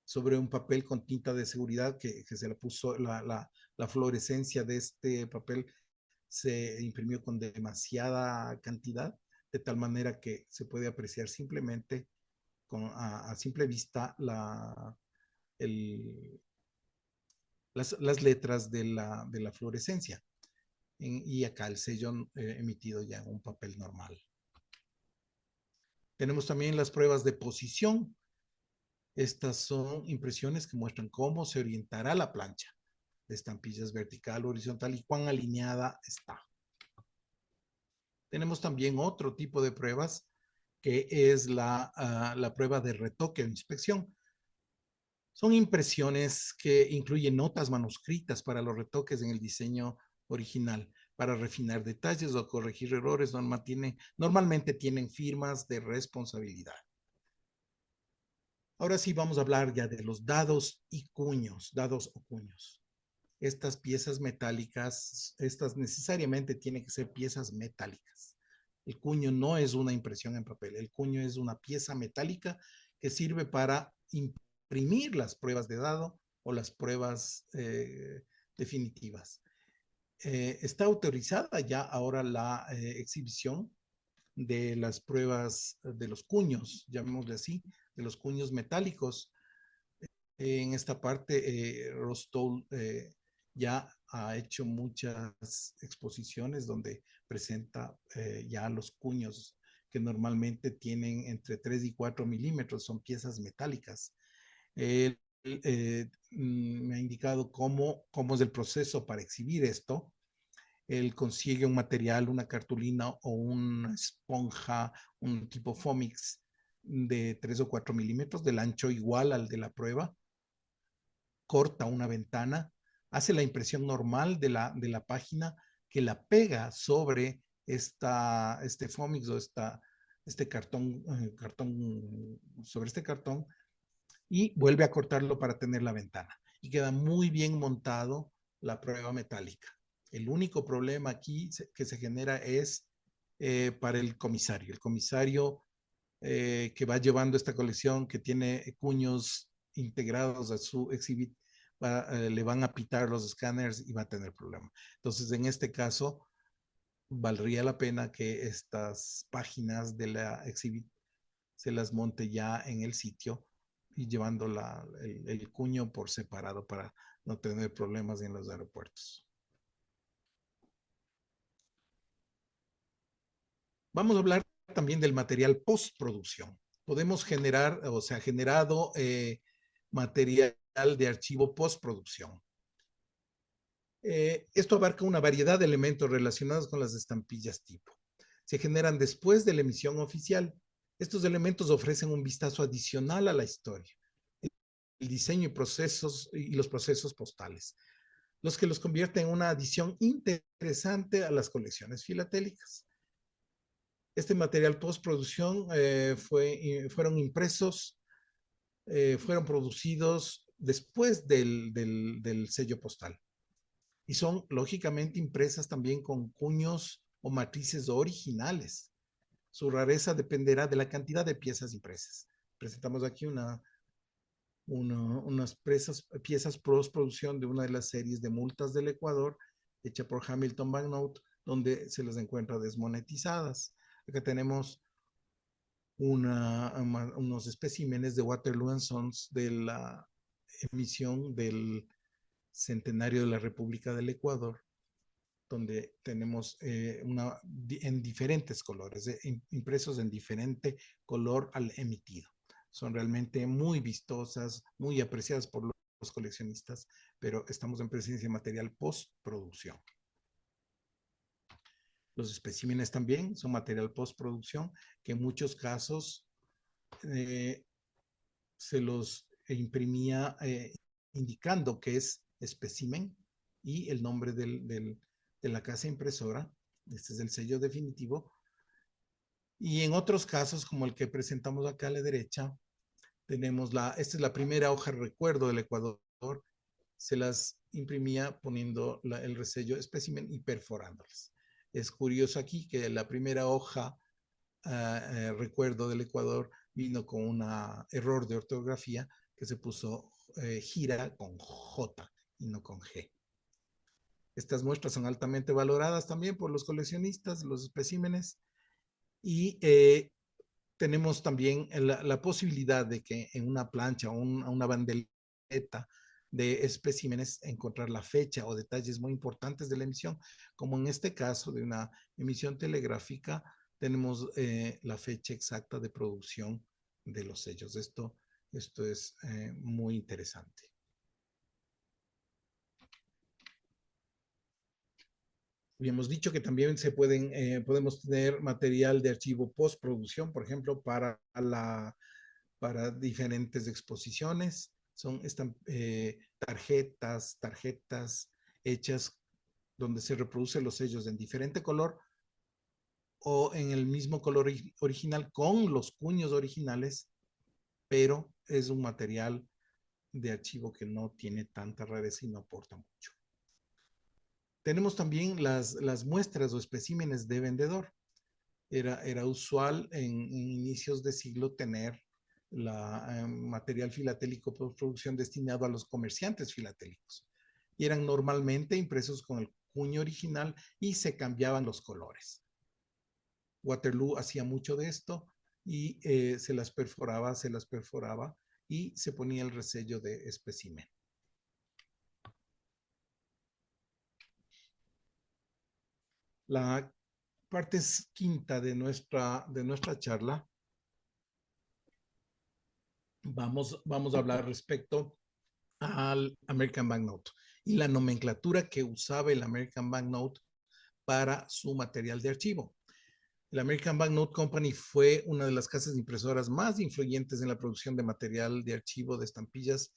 sobre un papel con tinta de seguridad que se le puso la fluorescencia de este papel, se imprimió con demasiada cantidad, de tal manera que se puede apreciar simplemente a simple vista el, las letras de la fluorescencia. Y acá el sello emitido ya en un papel normal. Tenemos también las pruebas de posición. Estas son impresiones que muestran cómo se orientará la plancha de estampillas vertical o horizontal y cuán alineada está. Tenemos también otro tipo de pruebas que es la prueba de retoque o inspección. Son impresiones que incluyen notas manuscritas para los retoques en el diseño original, para refinar detalles o corregir errores. Normalmente tienen firmas de responsabilidad. Ahora sí vamos a hablar ya de los dados y cuños, dados o cuños. Estas piezas metálicas, estas necesariamente tienen que ser piezas metálicas. El cuño no es una impresión en papel, el cuño es una pieza metálica que sirve para imprimir las pruebas de dado o las pruebas definitivas. Está autorizada ya ahora la exhibición de las pruebas de los cuños, llamémosle así, de los cuños metálicos. En esta parte, Rostol ya ha hecho muchas exposiciones donde presenta ya los cuños que normalmente tienen entre 3 y 4 milímetros, son piezas metálicas. Me ha indicado cómo es el proceso para exhibir esto. Él consigue un material, una cartulina o una esponja, un tipo Fomix de 3 o 4 milímetros, del ancho igual al de la prueba, corta una ventana, hace la impresión normal de la página, que la pega sobre este Fomix o este cartón, sobre este cartón, y vuelve a cortarlo para tener la ventana. Y queda muy bien montado la prueba metálica. El único problema aquí que se genera es para el comisario. El comisario que va llevando esta colección, que tiene cuños integrados a su exhibit, le van a pitar los escáneres y va a tener problema. Entonces, en este caso, valdría la pena que estas páginas de la exhibit se las monte ya en el sitio y llevando el cuño por separado para no tener problemas en los aeropuertos. Vamos a hablar también del material postproducción. Podemos generar, o sea, generado material de archivo postproducción. Esto abarca una variedad de elementos relacionados con las estampillas tipo. Se generan después de la emisión oficial. Estos elementos ofrecen un vistazo adicional a la historia, el diseño y los procesos postales, los que los convierten en una adición interesante a las colecciones filatélicas. Este material postproducción fueron impresos, fueron producidos después del sello postal y son lógicamente impresas también con cuños o matrices originales. Su rareza dependerá de la cantidad de piezas impresas. Presentamos aquí unas piezas postproducción de una de las series de multas del Ecuador, hecha por Hamilton Banknote, donde se las encuentra desmonetizadas. Acá tenemos unos especímenes de Waterloo & Sons de la emisión del centenario de la República del Ecuador, donde tenemos en diferentes colores, impresos en diferente color al emitido. Son realmente muy vistosas, muy apreciadas por los coleccionistas, pero estamos en presencia de material postproducción. Los especímenes también son material postproducción, que en muchos casos se los imprimía indicando que es espécimen y el nombre de la casa impresora. Este es el sello definitivo. Y en otros casos, como el que presentamos acá a la derecha, tenemos esta es la primera hoja de recuerdo del Ecuador. Se las imprimía poniendo el resello espécimen y perforándolas. Es curioso aquí que la primera hoja recuerdo del Ecuador vino con un error de ortografía, que se puso gira con J y no con G. Estas muestras son altamente valoradas también por los coleccionistas, los especímenes, y tenemos también la posibilidad de que en una plancha o una bandeleta de especímenes encontrar la fecha o detalles muy importantes de la emisión, como en este caso de una emisión telegráfica, tenemos la fecha exacta de producción de los sellos. Esto es muy interesante. Habíamos dicho que también podemos tener material de archivo postproducción, por ejemplo, para diferentes exposiciones. Están tarjetas hechas donde se reproducen los sellos en diferente color o en el mismo color original con los cuños originales, pero es un material de archivo que no tiene tanta rareza y no aporta mucho. Tenemos también las muestras o especímenes de vendedor. Era usual en inicios de siglo tener material filatélico postproducción destinado a los comerciantes filatélicos. Y eran normalmente impresos con el cuño original y se cambiaban los colores. Waterloo hacía mucho de esto y se las perforaba y se ponía el resello de espécimen. La parte quinta de nuestra charla, vamos a hablar respecto al American Banknote y la nomenclatura que usaba el American Banknote para su material de archivo. El American Banknote Company fue una de las casas impresoras más influyentes en la producción de material de archivo de estampillas,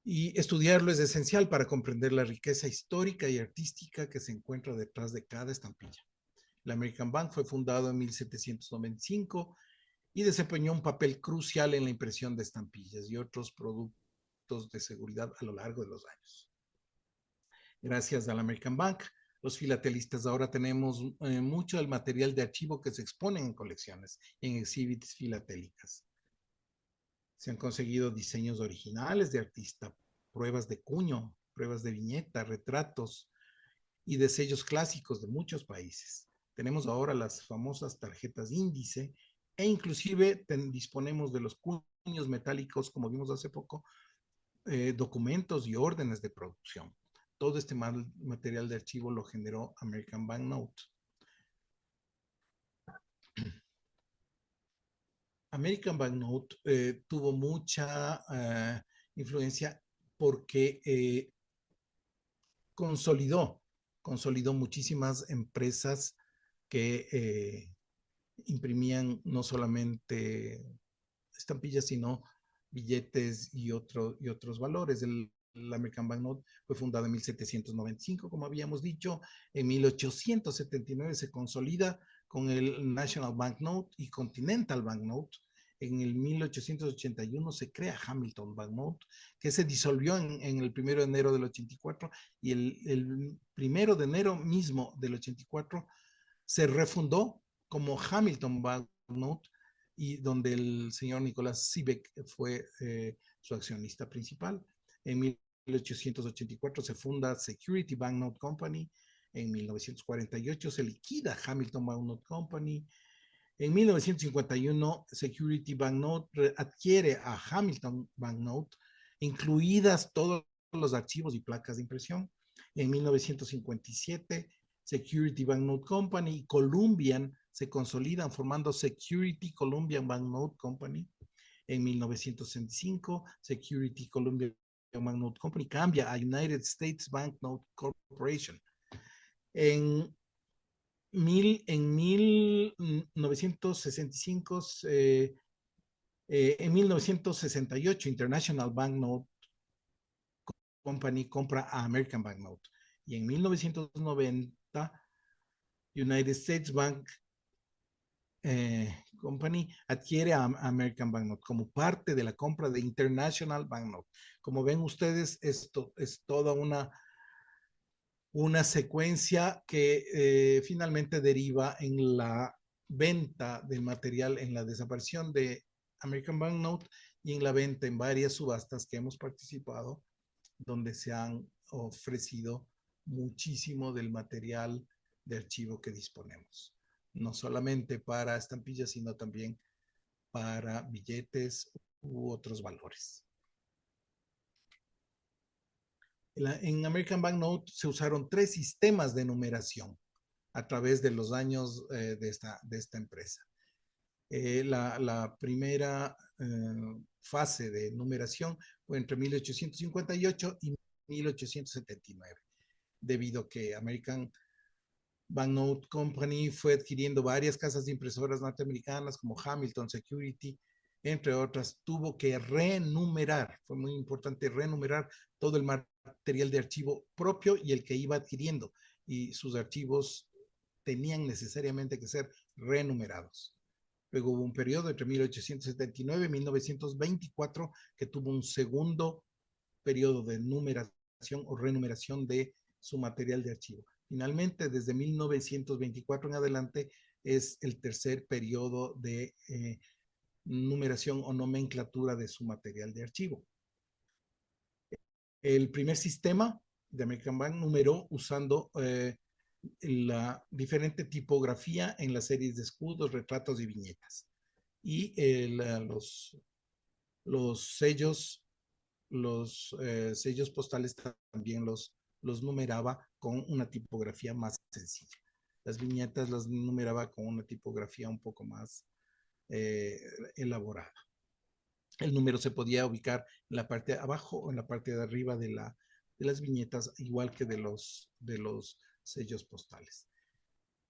y estudiarlo es esencial para comprender la riqueza histórica y artística que se encuentra detrás de cada estampilla. El American Bank fue fundado en 1795 y desempeñó un papel crucial en la impresión de estampillas y otros productos de seguridad a lo largo de los años. Gracias al American Bank, los filatelistas ahora tenemos mucho del material de archivo que se expone en colecciones, en exhibits filatélicas. Se han conseguido diseños originales de artista, pruebas de cuño, pruebas de viñeta, retratos y de sellos clásicos de muchos países. Tenemos ahora las famosas tarjetas índice e inclusive disponemos de los cuños metálicos, como vimos hace poco, documentos y órdenes de producción. Todo este material de archivo lo generó American Banknote. American Banknote tuvo mucha influencia porque consolidó muchísimas empresas que imprimían no solamente estampillas, sino billetes y otros valores. El American Banknote fue fundado en 1795, como habíamos dicho. En 1879 se consolida con el National Banknote y Continental Banknote. En el 1881 se crea Hamilton Banknote, que se disolvió en el 1 de enero del 84, y el 1 de enero mismo del 84 se refundó como Hamilton Banknote, y donde el señor Nicolás Siebeck fue su accionista principal. En 1884 se funda Security Banknote Company. En 1948 se liquida Hamilton Banknote Company. En 1951 Security Banknote adquiere a Hamilton Banknote, incluidas todos los archivos y placas de impresión. En 1957 Security Banknote Company y Columbian se consolidan formando Security Columbian Banknote Company. En 1965, Security Columbian Banknote Company cambia a United States Banknote Corporation. En 1965, en 1968, International Banknote Company compra a American Banknote. Y en 1990, United States Bank Company adquiere a American Banknote como parte de la compra de International Banknote. Como ven ustedes, esto es toda una secuencia que finalmente deriva en la venta del material, en la desaparición de American Banknote y en la venta en varias subastas que hemos participado, donde se han ofrecido muchísimo del material de archivo que disponemos. No solamente para estampillas, sino también para billetes u otros valores. En American Banknote se usaron 3 sistemas de numeración a través de los años de esta empresa. La primera fase de numeración fue entre 1858 y 1879, debido a que American Banknote Company fue adquiriendo varias casas de impresoras norteamericanas como Hamilton Security, entre otras. Tuvo que renumerar, fue muy importante renumerar todo el material de archivo propio y el que iba adquiriendo, y sus archivos tenían necesariamente que ser renumerados. Luego hubo un periodo entre 1879 y 1924 que tuvo un segundo periodo de numeración o renumeración de su material de archivo. Finalmente, desde 1924 en adelante, es el tercer periodo de numeración o nomenclatura de su material de archivo. El primer sistema de American Bank numeró usando la diferente tipografía en las series de escudos, retratos y viñetas. Y los sellos postales también los numeraba con una tipografía más sencilla. Las viñetas las numeraba con una tipografía un poco más elaborada. El número se podía ubicar en la parte de abajo o en la parte de arriba de las viñetas, igual que de los sellos postales.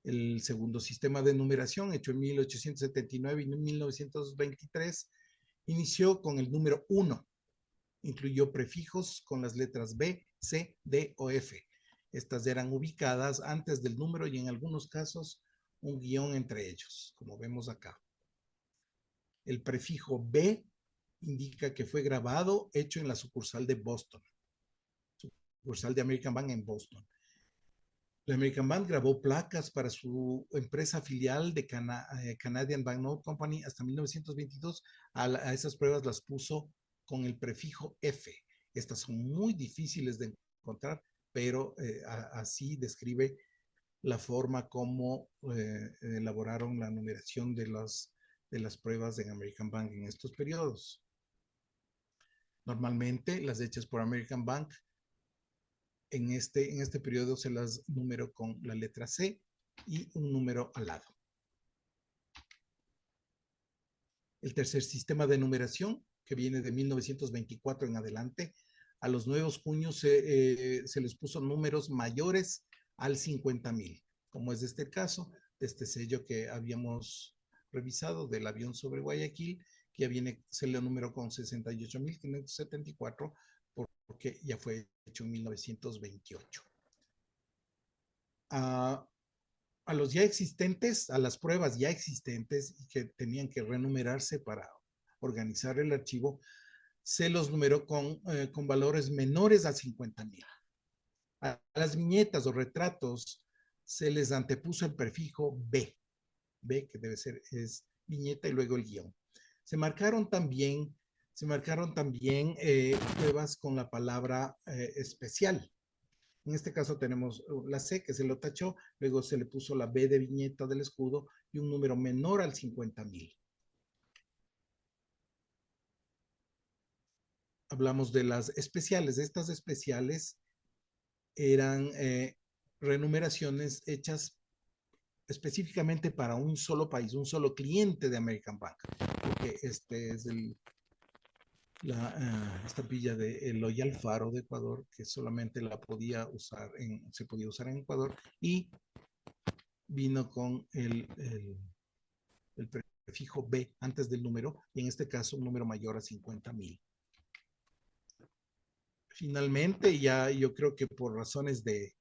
El segundo sistema de numeración, hecho en 1879 y 1923, inició con el número 1. Incluyó prefijos con las letras B, C, D o F. Estas eran ubicadas antes del número y en algunos casos un guión entre ellos, como vemos acá. El prefijo B indica que fue grabado, hecho en la sucursal de Boston, sucursal de American Bank en Boston. La American Bank grabó placas para su empresa filial de Canadian Banknote Company hasta 1922. A esas pruebas las puso con el prefijo F. Estas son muy difíciles de encontrar, pero así describe la forma como elaboraron la numeración de las pruebas en American Bank en estos periodos. Normalmente las hechas por American Bank en este periodo se las numeró con la letra C y un número al lado. El tercer sistema de numeración, que viene de 1924 en adelante, a los nuevos cuños se les puso números mayores al 50,000, como es este el caso de este sello que habíamos revisado del avión sobre Guayaquil, que se le numeró con 68,574 porque ya fue hecho en 1928. A los ya existentes, a las pruebas ya existentes y que tenían que renumerarse para organizar el archivo, se los numeró con valores menores a 50,000. A las viñetas o retratos se les antepuso el prefijo B, que debe ser es viñeta y luego el guión. Se marcaron también pruebas con la palabra especial. En este caso tenemos la C, que se lo tachó, luego se le puso la B de viñeta del escudo y un número menor al 50,000. Hablamos de las especiales. Estas especiales eran renumeraciones hechas específicamente para un solo país, un solo cliente de American Bank, porque este es la estampilla de Eloy Alfaro de Ecuador, que solamente se podía usar en Ecuador, y vino con el prefijo B antes del número, y en este caso un número mayor a 50,000. Finalmente, ya yo creo que por razones de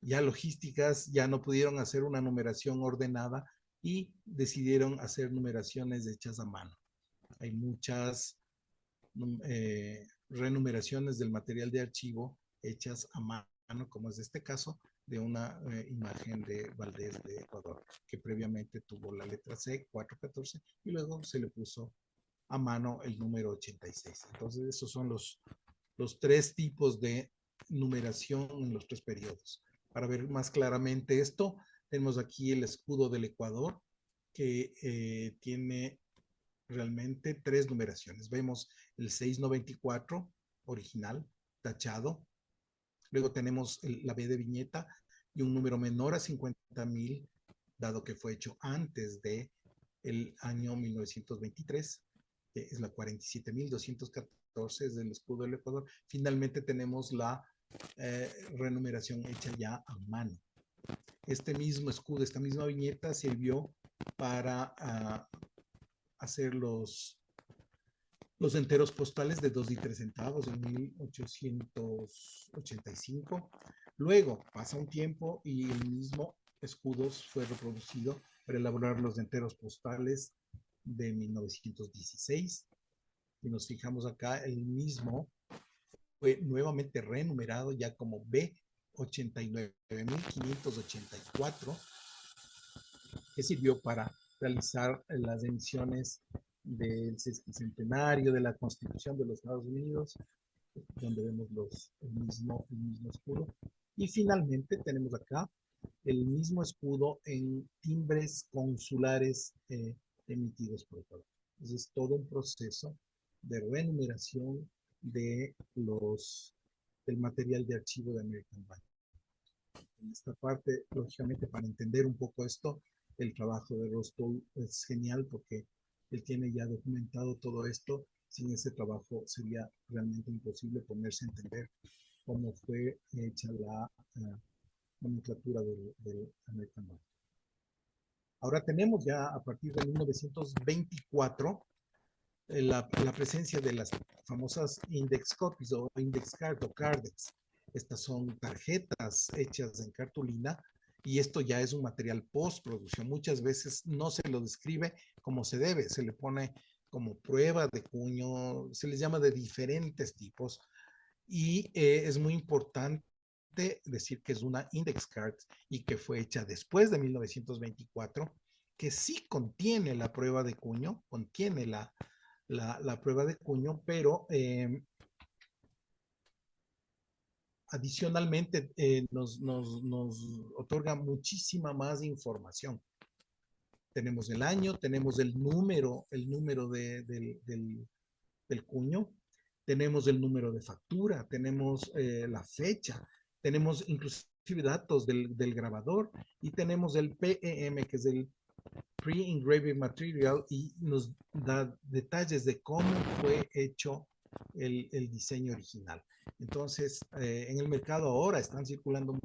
ya logísticas, ya no pudieron hacer una numeración ordenada y decidieron hacer numeraciones hechas a mano. Hay muchas renumeraciones del material de archivo hechas a mano, como es este caso de una imagen de Valdés de Ecuador, que previamente tuvo la letra C, 414, y luego se le puso a mano el número 86. Entonces, esos son los tres tipos de numeración en los tres periodos. Para ver más claramente esto, tenemos aquí el escudo del Ecuador, que tiene realmente tres numeraciones. Vemos el 694 original, tachado. Luego tenemos la B de viñeta y un número menor a 50,000, dado que fue hecho antes de el año 1923, que es la 47,214, es del escudo del Ecuador. Finalmente tenemos la renumeración hecha ya a mano. Este mismo escudo, esta misma viñeta sirvió para hacer los enteros postales de 2 y 3 centavos en 1885. Luego pasa un tiempo y el mismo escudo fue reproducido para elaborar los enteros postales de 1916. Y nos fijamos acá, el mismo fue nuevamente renumerado ya como B89,584, que sirvió para realizar las emisiones del centenario de la Constitución de los Estados Unidos, donde vemos el mismo escudo. Y finalmente tenemos acá el mismo escudo en timbres consulares emitidos por Ecuador. Entonces es todo un proceso de renumeración del material de archivo de American Bank. En esta parte, lógicamente, para entender un poco esto, el trabajo de Rostov es genial porque él tiene ya documentado todo esto. Sin ese trabajo sería realmente imposible ponerse a entender cómo fue hecha la nomenclatura del American Bank. Ahora tenemos ya a partir de 1924 la presencia de las famosas index copies o index cards o cardex. Estas son tarjetas hechas en cartulina y esto ya es un material postproducción. Muchas veces no se lo describe como se debe, se le pone como prueba de cuño, se les llama de diferentes tipos y es muy importante decir que es una index card y que fue hecha después de 1924, que sí contiene la prueba de cuño, contiene la prueba de cuño, pero adicionalmente nos otorga muchísima más información. Tenemos el año, tenemos el número del cuño, tenemos el número de factura, tenemos la fecha, tenemos inclusive datos del grabador y tenemos el PEM, que es el Pre-Engraving Material, y nos da detalles de cómo fue hecho el diseño original. Entonces, en el mercado ahora están circulando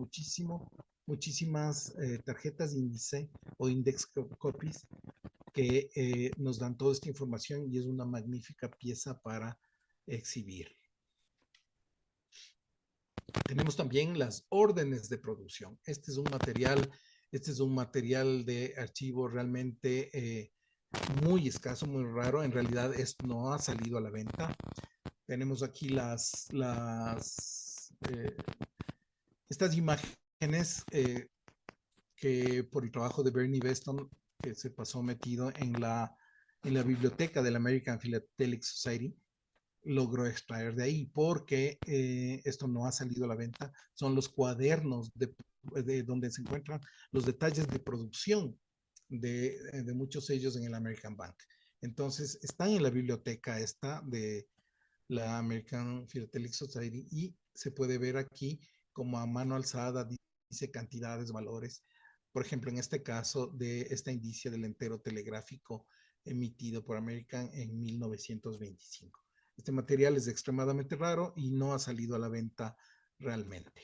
muchísimas tarjetas índice o index copies que nos dan toda esta información y es una magnífica pieza para exhibir. Tenemos también las órdenes de producción. Este es un material de archivo realmente muy escaso, muy raro. En realidad esto no ha salido a la venta. Tenemos aquí estas imágenes que por el trabajo de Bernie Beston, que se pasó metido en la biblioteca de la American Philatelic Society, logró extraer de ahí, porque esto no ha salido a la venta. Son los cuadernos de donde se encuentran los detalles de producción de muchos sellos en el American Bank. Entonces, están en la biblioteca esta de la American Philatelic Society y se puede ver aquí como a mano alzada dice cantidades, valores. Por ejemplo, en este caso de esta indicia del entero telegráfico emitido por American en 1925. Este material es extremadamente raro y no ha salido a la venta realmente.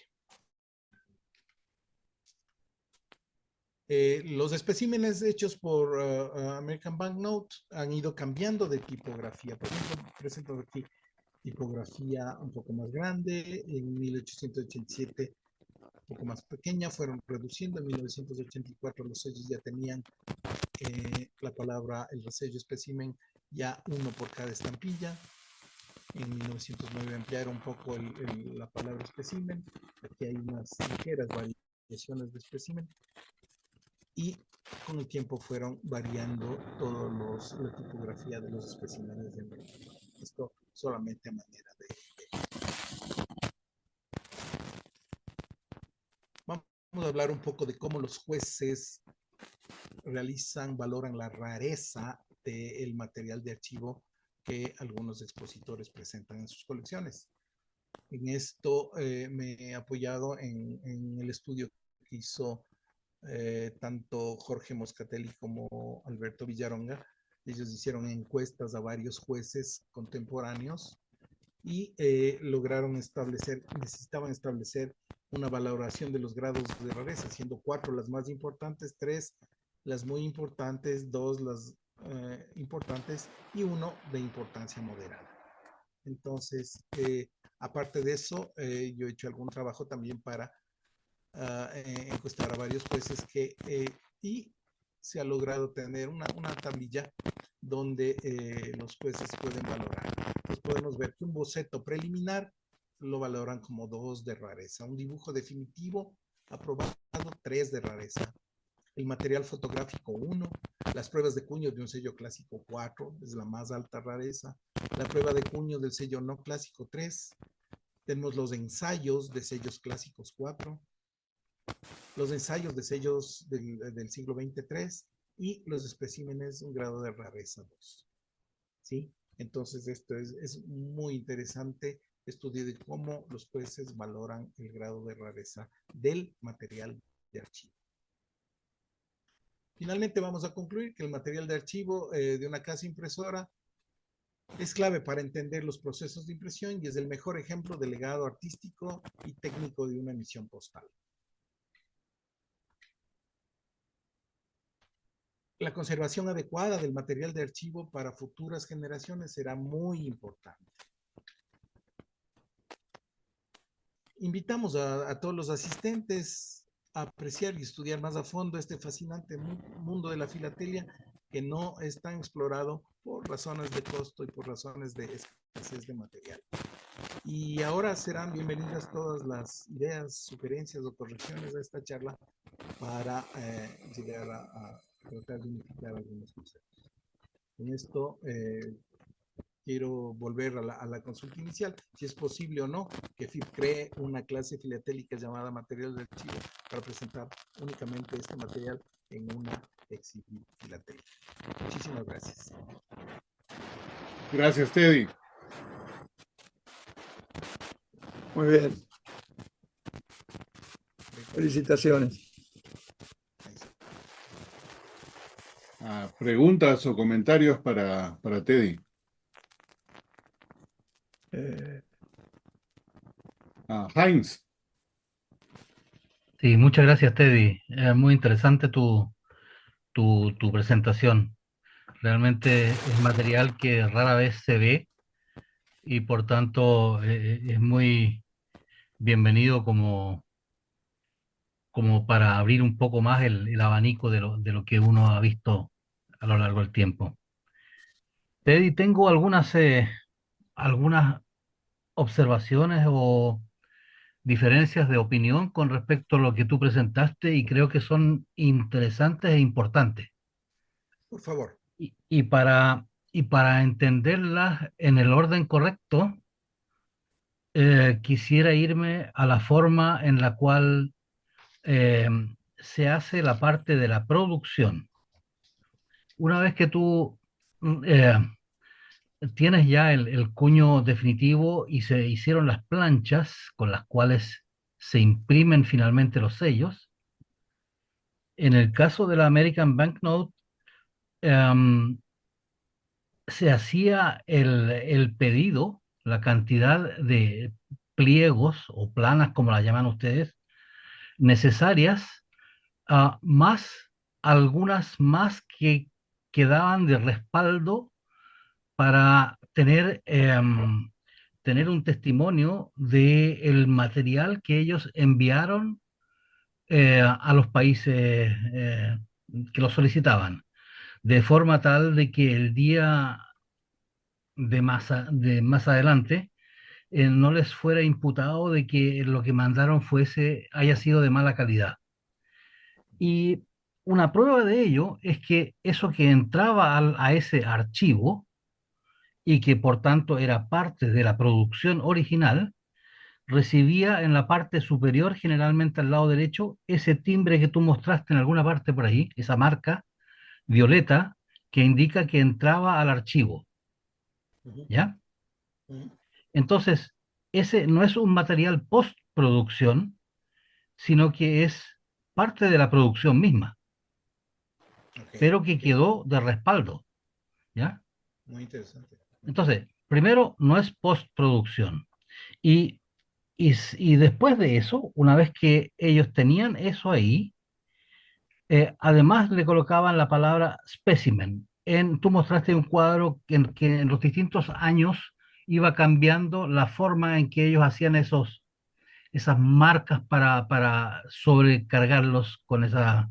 Los especímenes hechos por American Banknote han ido cambiando de tipografía. Por ejemplo, presento aquí tipografía un poco más grande. En 1887 un poco más pequeña, fueron reduciendo. En 1984 los sellos ya tenían la palabra, el resello espécimen, ya uno por cada estampilla. En 1909 ampliaron un poco la palabra espécimen. Aquí hay unas ligeras variaciones de espécimen. y con el tiempo fueron variando la tipografía de los especímenes de embrión. Esto solamente a manera de... Vamos a hablar un poco de cómo los jueces valoran la rareza del material de archivo que algunos expositores presentan en sus colecciones. En esto me he apoyado en el estudio que hizo tanto Jorge Moscatelli como Alberto Villaronga. Ellos hicieron encuestas a varios jueces contemporáneos y necesitaban establecer una valoración de los grados de rareza, siendo 4 las más importantes, 3 las muy importantes, 2 las importantes y 1 de importancia moderada. Entonces, aparte de eso, yo he hecho algún trabajo también para encuestar a varios jueces y se ha logrado tener una tablilla donde los jueces pueden valorar. Entonces podemos ver que un boceto preliminar lo valoran como 2 de rareza, un dibujo definitivo aprobado 3 de rareza, el material fotográfico 1, las pruebas de cuño de un sello clásico 4, es la más alta rareza, la prueba de cuño del sello no clásico 3, tenemos los ensayos de sellos clásicos 4, los ensayos de sellos del siglo XX 3 y los especímenes un grado de rareza 2. ¿Sí? Entonces esto es muy interesante estudio de cómo los jueces valoran el grado de rareza del material de archivo. Finalmente vamos a concluir que el material de archivo de una casa impresora es clave para entender los procesos de impresión y es el mejor ejemplo de legado artístico y técnico de una emisión postal. La conservación adecuada del material de archivo para futuras generaciones será muy importante. Invitamos a todos los asistentes a apreciar y estudiar más a fondo este fascinante mundo de la filatelia que no es tan explorado por razones de costo y por razones de escasez de material. Y ahora serán bienvenidas todas las ideas, sugerencias o correcciones a esta charla para llegar a tratar de unificar algunos conceptos. En esto quiero volver a la consulta inicial, si es posible o no que FIP cree una clase filatélica llamada material de archivo para presentar únicamente este material en una exhibit filatélica. Muchísimas gracias. Gracias, Teddy. Muy bien. Felicitaciones. Preguntas o comentarios para Teddy. Heinz. Sí, muchas gracias, Teddy. Muy interesante tu presentación. Realmente es material que rara vez se ve y por tanto es muy bienvenido como para abrir un poco más el abanico de lo que uno ha visto a lo largo del tiempo. Teddy, tengo algunas observaciones o diferencias de opinión con respecto a lo que tú presentaste y creo que son interesantes e importantes. Por favor. Y para entenderlas en el orden correcto, quisiera irme a la forma en la cual eh, se hace la parte de la producción. Una vez que tú tienes ya el cuño definitivo y se hicieron las planchas con las cuales se imprimen finalmente los sellos, en el caso de la American Banknote, se hacía el pedido, la cantidad de pliegos o planas, como las llaman ustedes, necesarias, más algunas más que quedaban de respaldo para tener un testimonio del material que ellos enviaron a los países que lo solicitaban, de forma tal de que el día de más adelante no les fuera imputado de que lo que mandaron haya sido de mala calidad. Y una prueba de ello es que eso que entraba a ese archivo y que por tanto era parte de la producción original, recibía en la parte superior, generalmente al lado derecho, ese timbre que tú mostraste en alguna parte por ahí, esa marca violeta que indica que entraba al archivo, Ujú, ¿ya? ujú. Entonces, ese no es un material postproducción, sino que es parte de la producción misma, Ok, pero que ok. quedó de respaldo, ¿ya? Muy interesante. Entonces, primero, no es postproducción. Y, y después de eso, una vez que ellos tenían eso ahí, además le colocaban la palabra specimen. Tú mostraste un cuadro que en los distintos años iba cambiando la forma en que ellos hacían esas marcas para sobrecargarlos con esa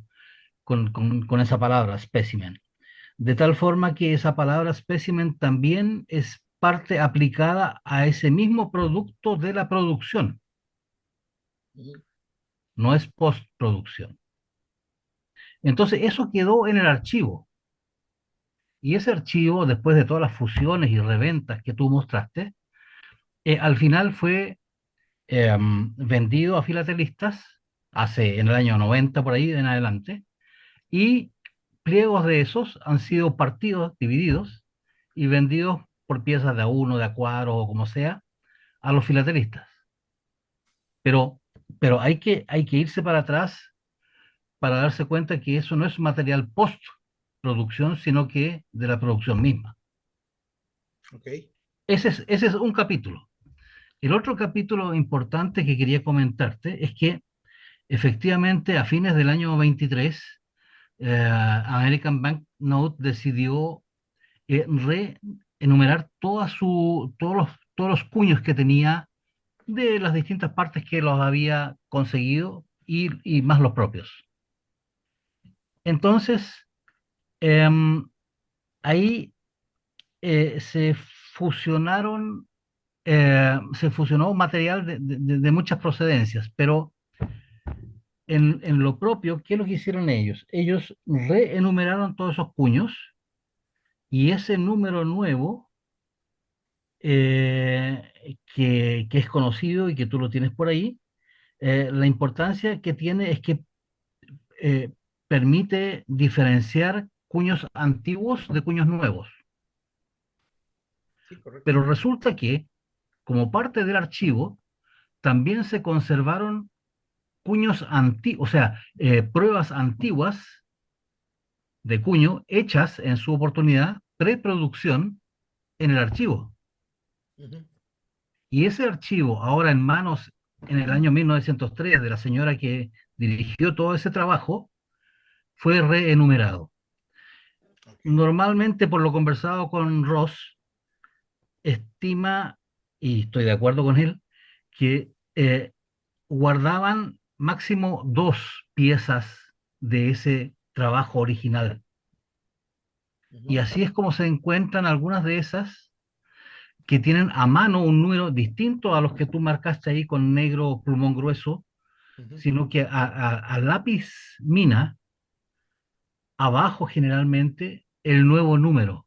palabra, specimen. De tal forma que esa palabra specimen también es parte aplicada a ese mismo producto de la producción, Ujú, no es postproducción. Entonces, eso quedó en el archivo. Y ese archivo, después de todas las fusiones y reventas que tú mostraste, al final fue vendido a filatelistas en el año 90 por ahí en adelante, y pliegos de esos han sido partidos, divididos y vendidos por piezas de a uno, de a cuatro o como sea, a los filatelistas. Pero, pero hay que irse para atrás para darse cuenta que eso no es material post-producción, sino que de la producción misma. ok. Ese es un capítulo. El otro capítulo importante que quería comentarte es que efectivamente a fines del año 23, American Banknote decidió reenumerar todos los cuños que tenía de las distintas partes que los había conseguido y más los propios. Entonces, em, ahí se fusionaron, se fusionó material de muchas procedencias, pero en lo propio, ¿qué es lo que hicieron ellos? Ellos reenumeraron todos esos cuños y ese número nuevo, que es conocido y que tú lo tienes por ahí, la importancia que tiene es que eh, permite diferenciar cuños antiguos de cuños nuevos. Sí, correcto. Pero resulta que, como parte del archivo, también se conservaron cuños antiguos, o sea, pruebas antiguas de cuño hechas en su oportunidad preproducción en el archivo. Ujú, Y ese archivo, ahora en manos en el año 1903 de la señora que dirigió todo ese trabajo, fue reenumerado. ok. Normalmente, por lo conversado con Ross, estima, y estoy de acuerdo con él, que guardaban máximo dos piezas de ese trabajo original. Y Ujú, así es como se encuentran algunas de esas que tienen a mano un número distinto a los que tú marcaste ahí con negro plumón grueso, ujú. sino que a lápiz mina, abajo generalmente el nuevo número.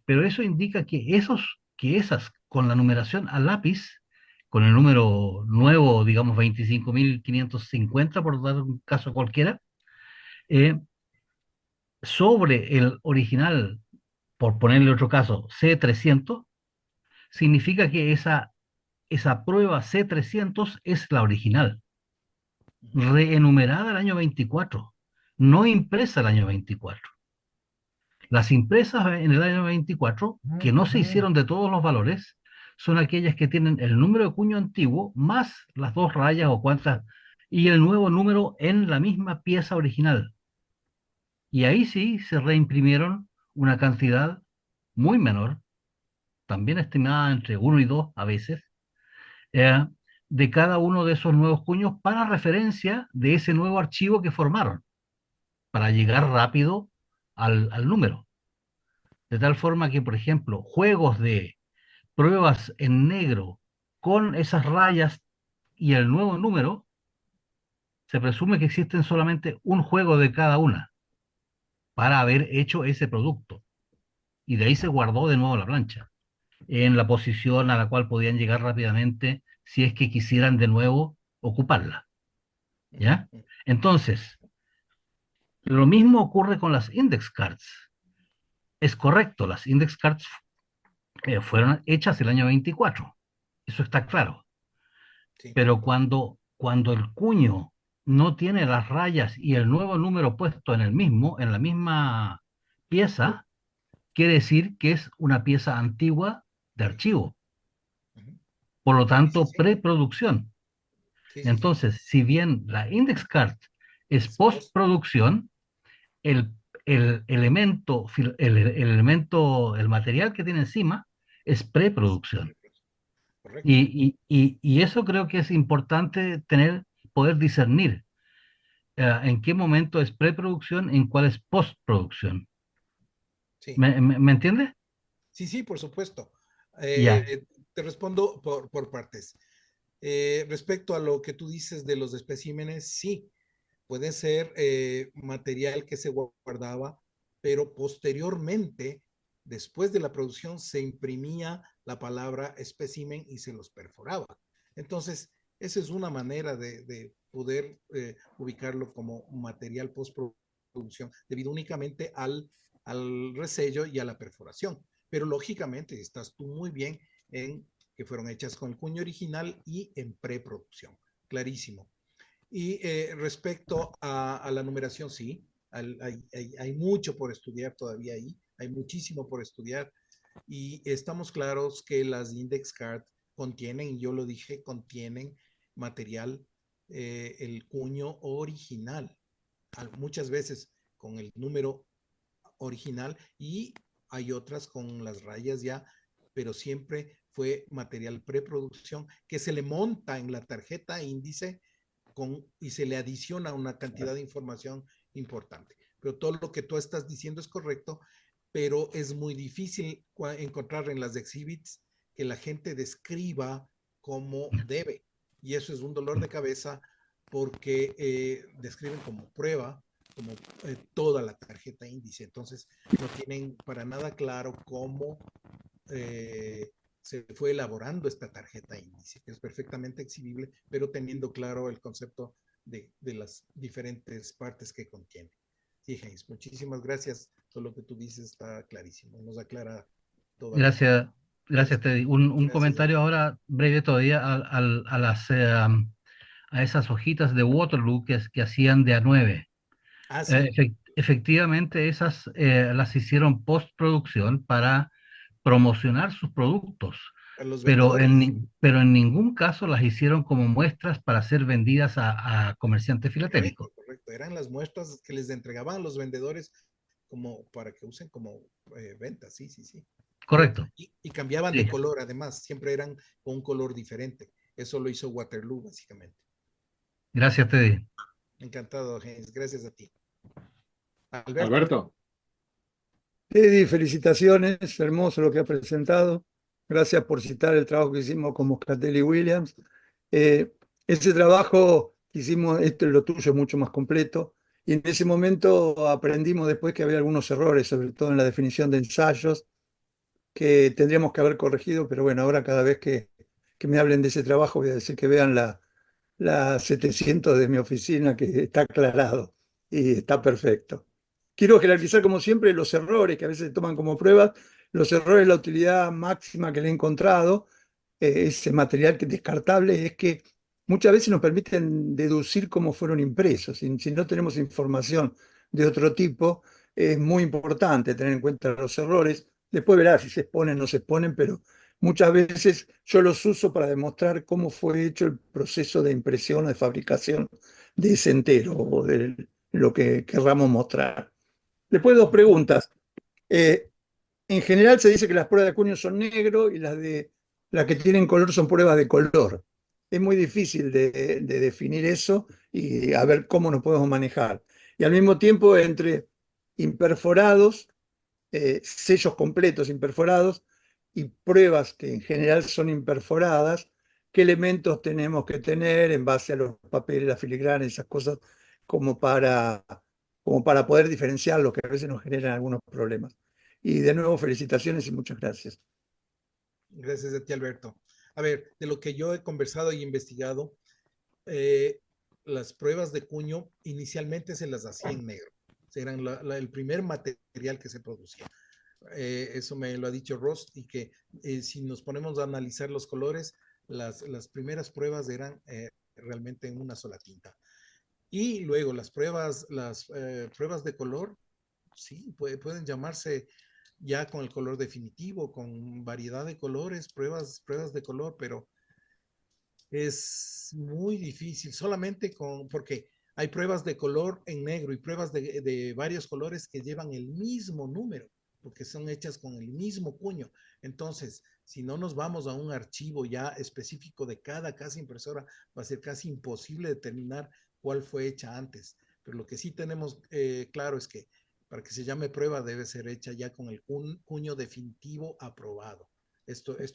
Pero eso indica que esas con la numeración a lápiz, con el número nuevo, digamos 25.550 por dar un caso cualquiera, eh, sobre el original, por ponerle otro caso, C300, significa que esa prueba C300 es la original, Ujú, reenumerada el año 24, no impresa el año 24. Las impresas en el año 24, que no se hicieron de todos los valores, son aquellas que tienen el número de cuño antiguo más las dos rayas o cuantas y el nuevo número en la misma pieza original. Y ahí sí se reimprimieron una cantidad muy menor, también estimada entre uno y 2 a veces, eh, de cada uno de esos nuevos cuños para referencia de ese nuevo archivo que formaron, para llegar rápido al número. De tal forma que, por ejemplo, juegos de pruebas en negro con esas rayas y el nuevo número se presume que existen solamente un juego de cada una para haber hecho ese producto. Y de ahí se guardó de nuevo la plancha, en la posición a la cual podían llegar rápidamente si es que quisieran de nuevo ocuparla. ¿Ya? Entonces, lo mismo ocurre con las index cards. Es correcto, las index cards fueron hechas el año 24. Eso está claro. Sí. Pero cuando el cuño no tiene las rayas y el nuevo número puesto en la misma pieza, quiere decir que es una pieza antigua de archivo. Ujú. Por lo Sí, sí, tanto, sí. preproducción. Sí, sí, sí. Entonces, si bien la index card es Es post. postproducción, el, el elemento, el material que tiene encima es preproducción. Correcto. Y eso creo que es importante poder discernir en qué momento es preproducción, en cuál es postproducción. Sí. ¿Me entiendes? Sí, sí, por supuesto. Ya, Te respondo por partes. Respecto a lo que tú dices de los especímenes, sí, puede ser material que se guardaba, pero posteriormente, después de la producción, se imprimía la palabra espécimen y se los perforaba. Entonces, esa es una manera de poder ubicarlo como material postproducción, debido únicamente al resello y a la perforación. Pero lógicamente, estás tú muy bien en que fueron hechas con el cuño original y en preproducción. Clarísimo. Y respecto a la numeración, sí, hay mucho por estudiar todavía ahí, hay muchísimo por estudiar y estamos claros que las index cards contienen, yo lo dije, contienen material, el cuño original, muchas veces con el número original y hay otras con las rayas ya, pero siempre fue material preproducción que se le monta en la tarjeta índice y se le adiciona una cantidad de información importante. Pero todo lo que tú estás diciendo es correcto, pero es muy difícil encontrar en las exhibits que la gente describa como debe. Y eso es un dolor de cabeza porque describen como prueba, como toda la tarjeta índice. Entonces, no tienen para nada claro cómo se fue elaborando esta tarjeta índice, que es perfectamente exhibible, pero teniendo claro el concepto de las diferentes partes que contiene. Sí, James, muchísimas gracias. Todo lo que tú dices está clarísimo. Nos aclara toda gracias, la gracias, discusión. Teddy. Un Gracias a comentario ti. ahora breve todavía a esas hojitas de Waterloo que hacían de A9. Ah, sí, Efectivamente, esas las hicieron postproducción para promocionar sus productos, a los pero vendedores. pero en ningún caso las hicieron como muestras para ser vendidas a comerciantes filatélicos. Correcto, correcto. Eran las muestras que les entregaban a los vendedores como para que usen como ventas. Sí, sí, sí. Correcto. Correcto. Y cambiaban de Sí. color, además, siempre eran con un color diferente. Eso lo hizo Waterloo, básicamente. Gracias, Teddy. Encantado, James. Gracias a ti. Alberto. Alberto, Eddie, felicitaciones, hermoso lo que ha presentado. Gracias por citar el trabajo que hicimos con Moscatelli Williams. Ese trabajo que hicimos, este lo tuyo es mucho más completo. Y en ese momento aprendimos después que había algunos errores, sobre todo en la definición de ensayos, que tendríamos que haber corregido, pero bueno, ahora cada vez que me hablen de ese trabajo voy a decir que vean la 700 de mi oficina, que está aclarado y está perfecto. Quiero jerarquizar, como siempre, los errores que a veces se toman como pruebas. Los errores, la utilidad máxima que le he encontrado, ese material que descartable, es que muchas veces nos permiten deducir cómo fueron impresos. Si no tenemos información de otro tipo, es muy importante tener en cuenta los errores. Después verás si se exponen o no se exponen, pero muchas veces yo los uso para demostrar cómo fue hecho el proceso de impresión o de fabricación de ese entero o de lo que querramos mostrar. Después dos preguntas. Eh, en general se dice que las pruebas de cuño son negro y las que tienen color son pruebas de color. Es muy difícil de definir eso y a ver cómo nos podemos manejar. Y al mismo tiempo, entre imperforados, sellos completos imperforados y pruebas que en general son imperforadas, qué elementos tenemos que tener en base a los papeles, la filigrana, esas cosas, como para, como para poder diferenciarlo, que a veces nos generan algunos problemas. Y de nuevo, felicitaciones y muchas gracias. Gracias a ti, Alberto. A ver, de lo que yo he conversado y investigado, eh, las pruebas de cuño inicialmente se las hacía en negro. Eran el primer material que se producía. Eso me lo ha dicho Ross, y que si nos ponemos a analizar los colores, las primeras pruebas eran realmente en una sola tinta. Y luego las pruebas de color, sí, pueden llamarse ya con el color definitivo, con variedad de colores, pruebas de color, pero es muy difícil, solamente porque hay pruebas de color en negro y pruebas de varios colores que llevan el mismo número, porque son hechas con el mismo cuño. Entonces, si no nos vamos a un archivo ya específico de cada casa impresora, va a ser casi imposible determinar cuál fue hecha antes. Pero lo que sí tenemos claro es que para que se llame prueba debe ser hecha ya con el cuño definitivo aprobado. Esto es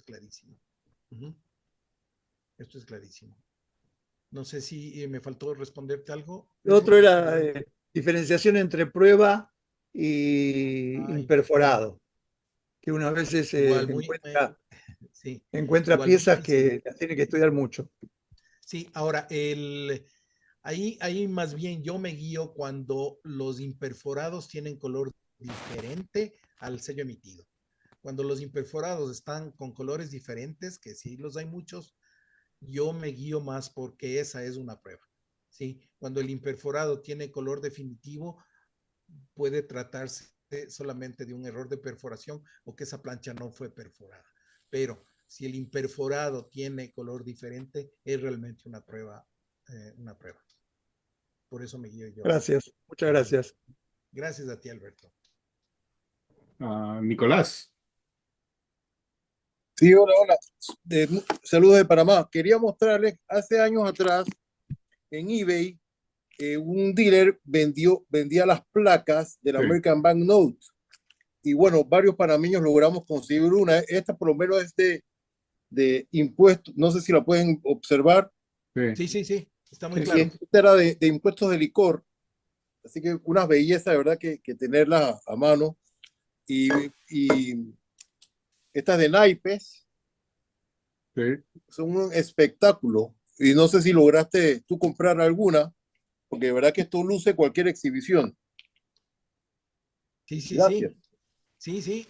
clarísimo. Uh-huh. Esto es clarísimo. No sé si me faltó responderte algo. Lo otro era diferenciación entre prueba y Igual, imperforado, que una vez igual muy, sí, encuentra igual piezas difícil. que las tiene que estudiar mucho. Sí, ahora, ahí más bien yo me guío cuando los imperforados tienen color diferente al sello emitido. Cuando los imperforados están con colores diferentes, que sí los hay muchos, yo me guío más porque esa es una prueba. ¿Sí? Cuando el imperforado tiene color definitivo, puede tratarse solamente de un error de perforación o que esa plancha no fue perforada. Pero si el imperforado tiene color diferente, es realmente una prueba, una prueba. Por eso me guío yo así. Gracias, muchas gracias. Gracias a ti, Alberto. Nicolás. Sí, hola, hola. Saludos de Panamá. Quería mostrarles, hace años atrás, en eBay, un dealer vendía las placas del Sí. American Banknote. Y bueno, varios panameños logramos conseguir una. Esta por lo menos es de impuestos. No sé si la pueden observar. Sí. Sí, está muy Sí, claro. Esta era de impuestos de licor. Así que unas bellezas, de verdad, que tenerla a mano. Y estas de naipes Sí. son un espectáculo. Y no sé si lograste tú comprar alguna, porque de verdad que esto luce cualquier exhibición. Sí. Gracias. Sí.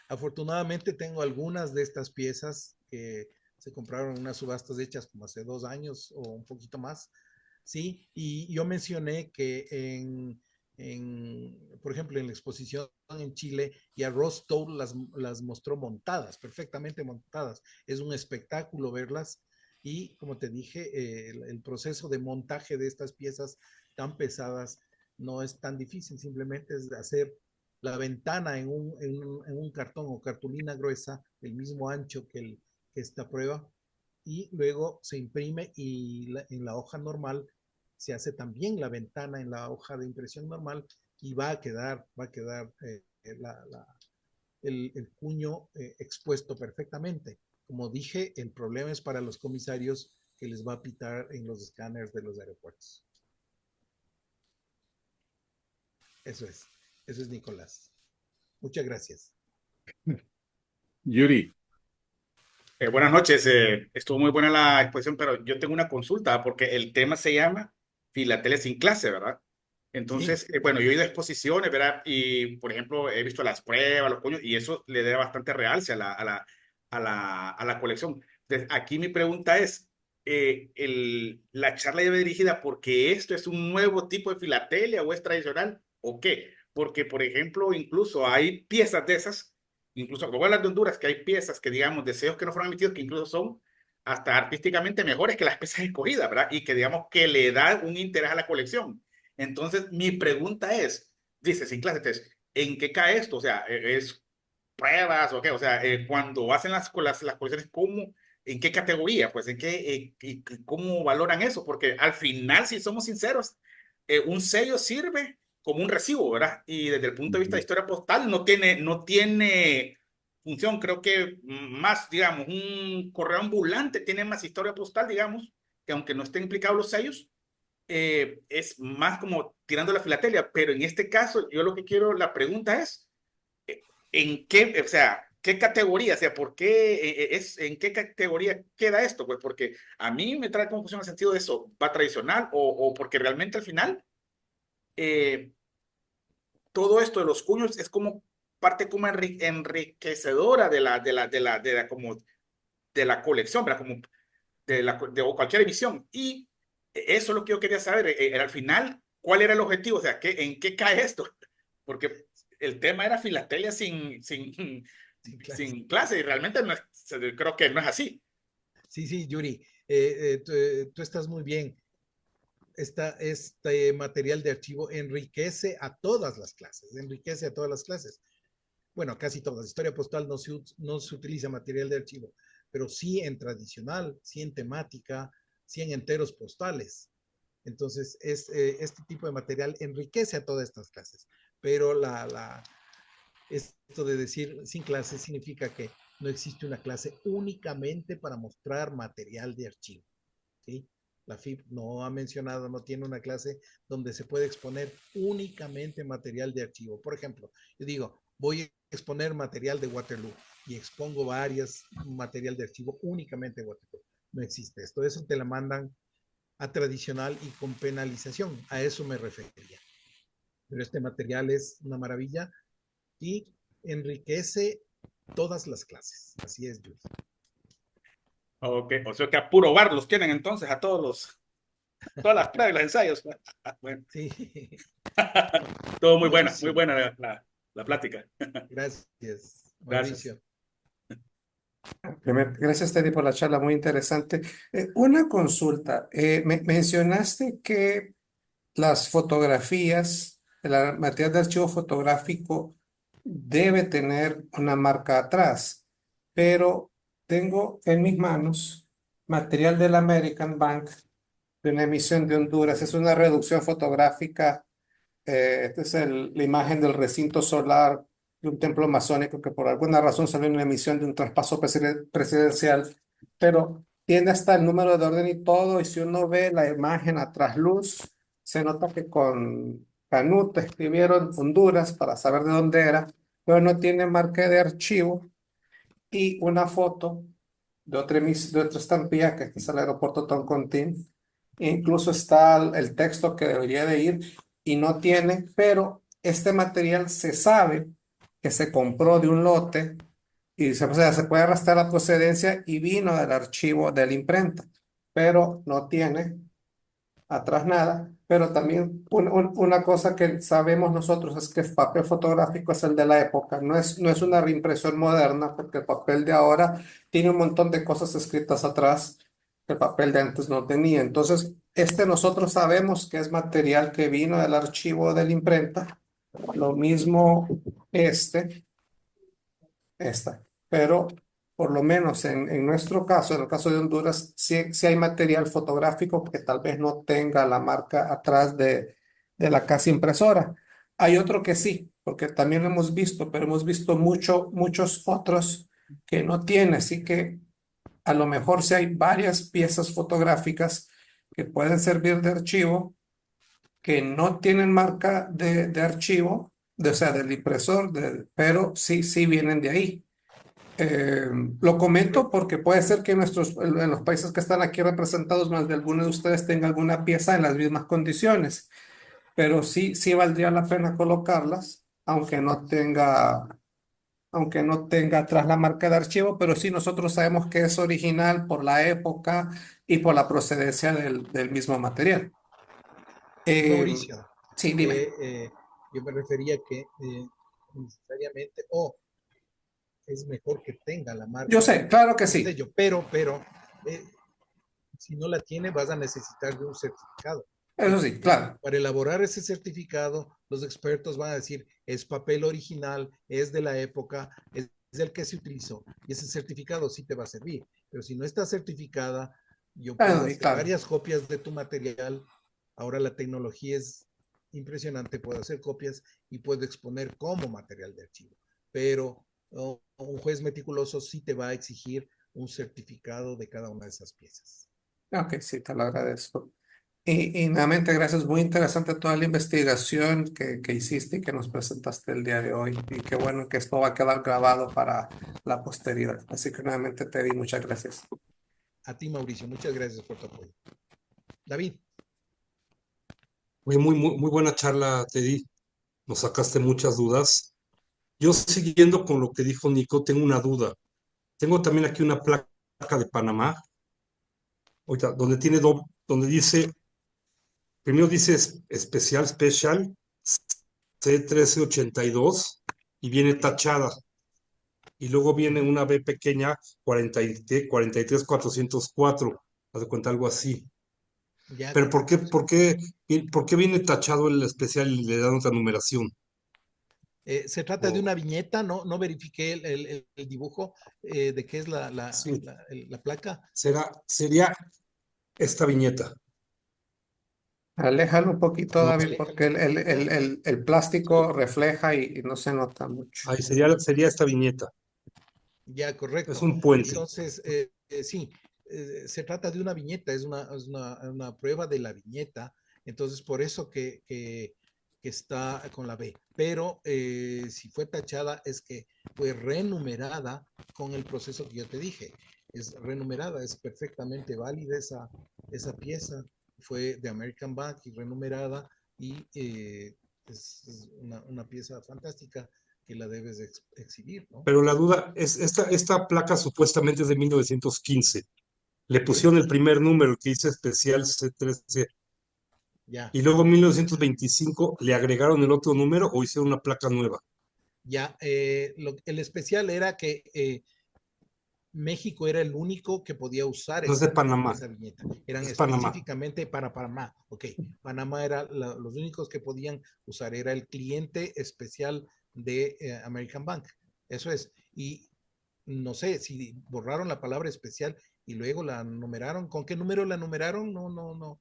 Afortunadamente tengo algunas de estas piezas que se compraron en unas subastas hechas como hace 2 años o un poquito más. Sí, y yo mencioné que por ejemplo, en la exposición en Chile, ya Ross Toll las mostró montadas, perfectamente montadas. Es un espectáculo verlas. Y como te dije, el proceso de montaje de estas piezas tan pesadas no es tan difícil, simplemente es hacer la ventana en un cartón o cartulina gruesa, del mismo ancho que esta prueba, y luego se imprime y en la hoja normal se hace también la ventana en la hoja de impresión normal y va a quedar el cuño expuesto perfectamente. Como dije, el problema es para los comisarios que les va a pitar en los escáneres de los aeropuertos. Eso es Nicolás. Muchas gracias. Yuri. Buenas noches, estuvo muy buena la exposición, pero yo tengo una consulta porque el tema se llama Filatelia sin clase, ¿verdad? Sí, Entonces, bueno, yo he ido a exposiciones, ¿verdad? Y, por ejemplo, he visto las pruebas, los coños, y eso le da bastante realce a la colección. Entonces, aquí mi pregunta es, ¿la charla lleva dirigida porque esto es un nuevo tipo de filatelia o es tradicional o qué? Porque, por ejemplo, incluso hay piezas de esas, incluso como las de Honduras, que hay piezas que, digamos, deseos que no fueron emitidos, que incluso son hasta artísticamente mejores que las piezas escogidas, ¿verdad? Y que, digamos, que le da un interés a la colección. Entonces, mi pregunta es, dice, sin clase, entonces, ¿en qué cae esto? O sea, ¿es pruebas o qué? O sea, cuando hacen las colecciones, ¿cómo, en qué categoría? Pues, ¿cómo valoran eso? Porque al final, si somos sinceros, un sello sirve como un recibo, ¿verdad? Y desde el punto de vista de historia postal, no tiene función, creo que más, digamos, un correo ambulante tiene más historia postal, digamos, que aunque no estén implicados los sellos, es más como tirando la filatelia, pero en este caso, yo lo que quiero, la pregunta es, ¿en qué, o sea, qué categoría, o sea, por qué en qué categoría queda esto? Pues porque a mí me trae confusión en el sentido de eso, ¿va tradicional o porque realmente al final todo esto de los cuños es como parte como enriquecedora como de la colección, ¿verdad? Como o cualquier emisión. Y eso es lo que yo quería saber, al final, ¿cuál era el objetivo? O sea, ¿en qué cae esto? Porque el tema era filatelia sin clase y realmente no es, creo que no es así. Sí, Yuri, tú estás muy bien. Este material de archivo enriquece a todas las clases, enriquece a todas las clases. Bueno, casi todas. Historia postal no se utiliza material de archivo, pero sí en tradicional, sí en temática, sí en enteros postales. Entonces, este tipo de material enriquece a todas estas clases, pero esto de decir sin clase significa que no existe una clase únicamente para mostrar material de archivo. ¿Sí? La FIP no ha mencionado, no tiene una clase donde se puede exponer únicamente material de archivo. Por ejemplo, yo digo, voy a exponer material de Waterloo y expongo varias material de archivo únicamente de Waterloo. No existe esto. Eso te la mandan a tradicional y con penalización. A eso me refería. Pero este material es una maravilla y enriquece todas las clases. Así es, Jules. Ok, o sea que a puro bar los tienen entonces a todas las pruebas y los ensayos. Bueno, Sí, todo muy buenísimo. buena la plática. Gracias, Gracias. Mauricio. Gracias, Teddy, por la charla, muy interesante. Una consulta. Mencionaste que las fotografías, el material de archivo fotográfico debe tener una marca atrás, pero tengo en mis manos material del American Bank de una emisión de Honduras. Es una reducción fotográfica. Esta es la imagen del recinto solar de un templo masónico que por alguna razón salió en una emisión de un traspaso presidencial, pero tiene hasta el número de orden y todo, y si uno ve la imagen a trasluz, se nota que con Canut escribieron Honduras para saber de dónde era, pero no tiene marca de archivo y una foto de otra estampilla que es el aeropuerto Toncontín. Incluso está el texto que debería de ir y no tiene, pero este material se sabe que se compró de un lote y o sea, se puede arrastrar la procedencia y vino del archivo de la imprenta, pero no tiene atrás nada. Pero también una cosa que sabemos nosotros es que el papel fotográfico es el de la época, no es una reimpresión moderna, porque el papel de ahora tiene un montón de cosas escritas atrás que el papel de antes no tenía. Entonces, nosotros sabemos que es material que vino del archivo de la imprenta, lo mismo esta, pero por lo menos en nuestro caso, en el caso de Honduras, sí hay material fotográfico que tal vez no tenga la marca atrás de la casa impresora. Hay otro que sí, porque también lo hemos visto, pero hemos visto muchos otros que no tiene, así que a lo mejor si hay varias piezas fotográficas que pueden servir de archivo, que no tienen marca de archivo, o sea, del impresor, pero sí vienen de ahí. Lo comento porque puede ser que en los países que están aquí representados, más de alguno de ustedes tenga alguna pieza en las mismas condiciones, pero sí valdría la pena colocarlas, aunque no tenga atrás la marca de archivo, pero sí nosotros sabemos que es original por la época y por la procedencia del mismo material. Mauricio, Sí, dime. yo me refería que necesariamente, es mejor que tenga la Yo marca sé, claro que del sí. sello, pero si no la tiene, vas a necesitar de un certificado. Eso sí, claro. Para elaborar ese certificado, los expertos van a decir, es papel original, es de la época, es el que se utilizó, y ese certificado sí te va a servir. Pero si no está certificada, yo puedo Y hacer claro. varias copias de tu material. Ahora la tecnología es impresionante, puedo hacer copias y puedo exponer como material de archivo. Pero o un juez meticuloso sí te va a exigir un certificado de cada una de esas piezas. Ok, sí, te lo agradezco. Y nuevamente, gracias. Muy interesante toda la investigación que hiciste y que nos presentaste el día de hoy. Y qué bueno que esto va a quedar grabado para la posteridad. Así que nuevamente te di muchas gracias. A ti, Mauricio, muchas gracias por tu apoyo. David. Muy buena charla, Teddy. Nos sacaste muchas dudas. Yo, siguiendo con lo que dijo Nico, tengo una duda. Tengo también aquí una placa de Panamá, ahorita, donde dice, primero dice especial, special, C1382, y viene tachada. Y luego viene una B pequeña, 43404. Haz de cuenta, algo así. Ya, Pero correcto. ¿por qué viene tachado el especial y le dan otra numeración? Se trata de una viñeta, no verifiqué el dibujo de qué es Sí, la placa. sería esta viñeta. Aléjalo un poquito, No, David, porque el plástico refleja y no se nota mucho. ahí sería esta viñeta. Ya, Es correcto. un puente. Entonces, sí, se trata de una viñeta, es una prueba de la viñeta, entonces por eso que está con la B. Pero si fue tachada es que fue renumerada con el proceso que yo te dije. Es renumerada, es perfectamente válida esa pieza. Fue de American Bank y renumerada y es una pieza fantástica que la debes exhibir, ¿no? Pero la duda es, esta placa supuestamente es de 1915. Le Ok, pusieron el primer número que dice especial C13, ya, y luego en 1925 le agregaron el otro número o hicieron una placa nueva. ya. El especial era que México era el único que podía usar No es de Panamá, esa viñeta. Eran es Panamá. específicamente para Panamá. Ok, Panamá era los únicos que podían usar, era el cliente especial de American Bank. Eso es. Y no sé si borraron la palabra especial y luego la numeraron. ¿Con qué número la numeraron? No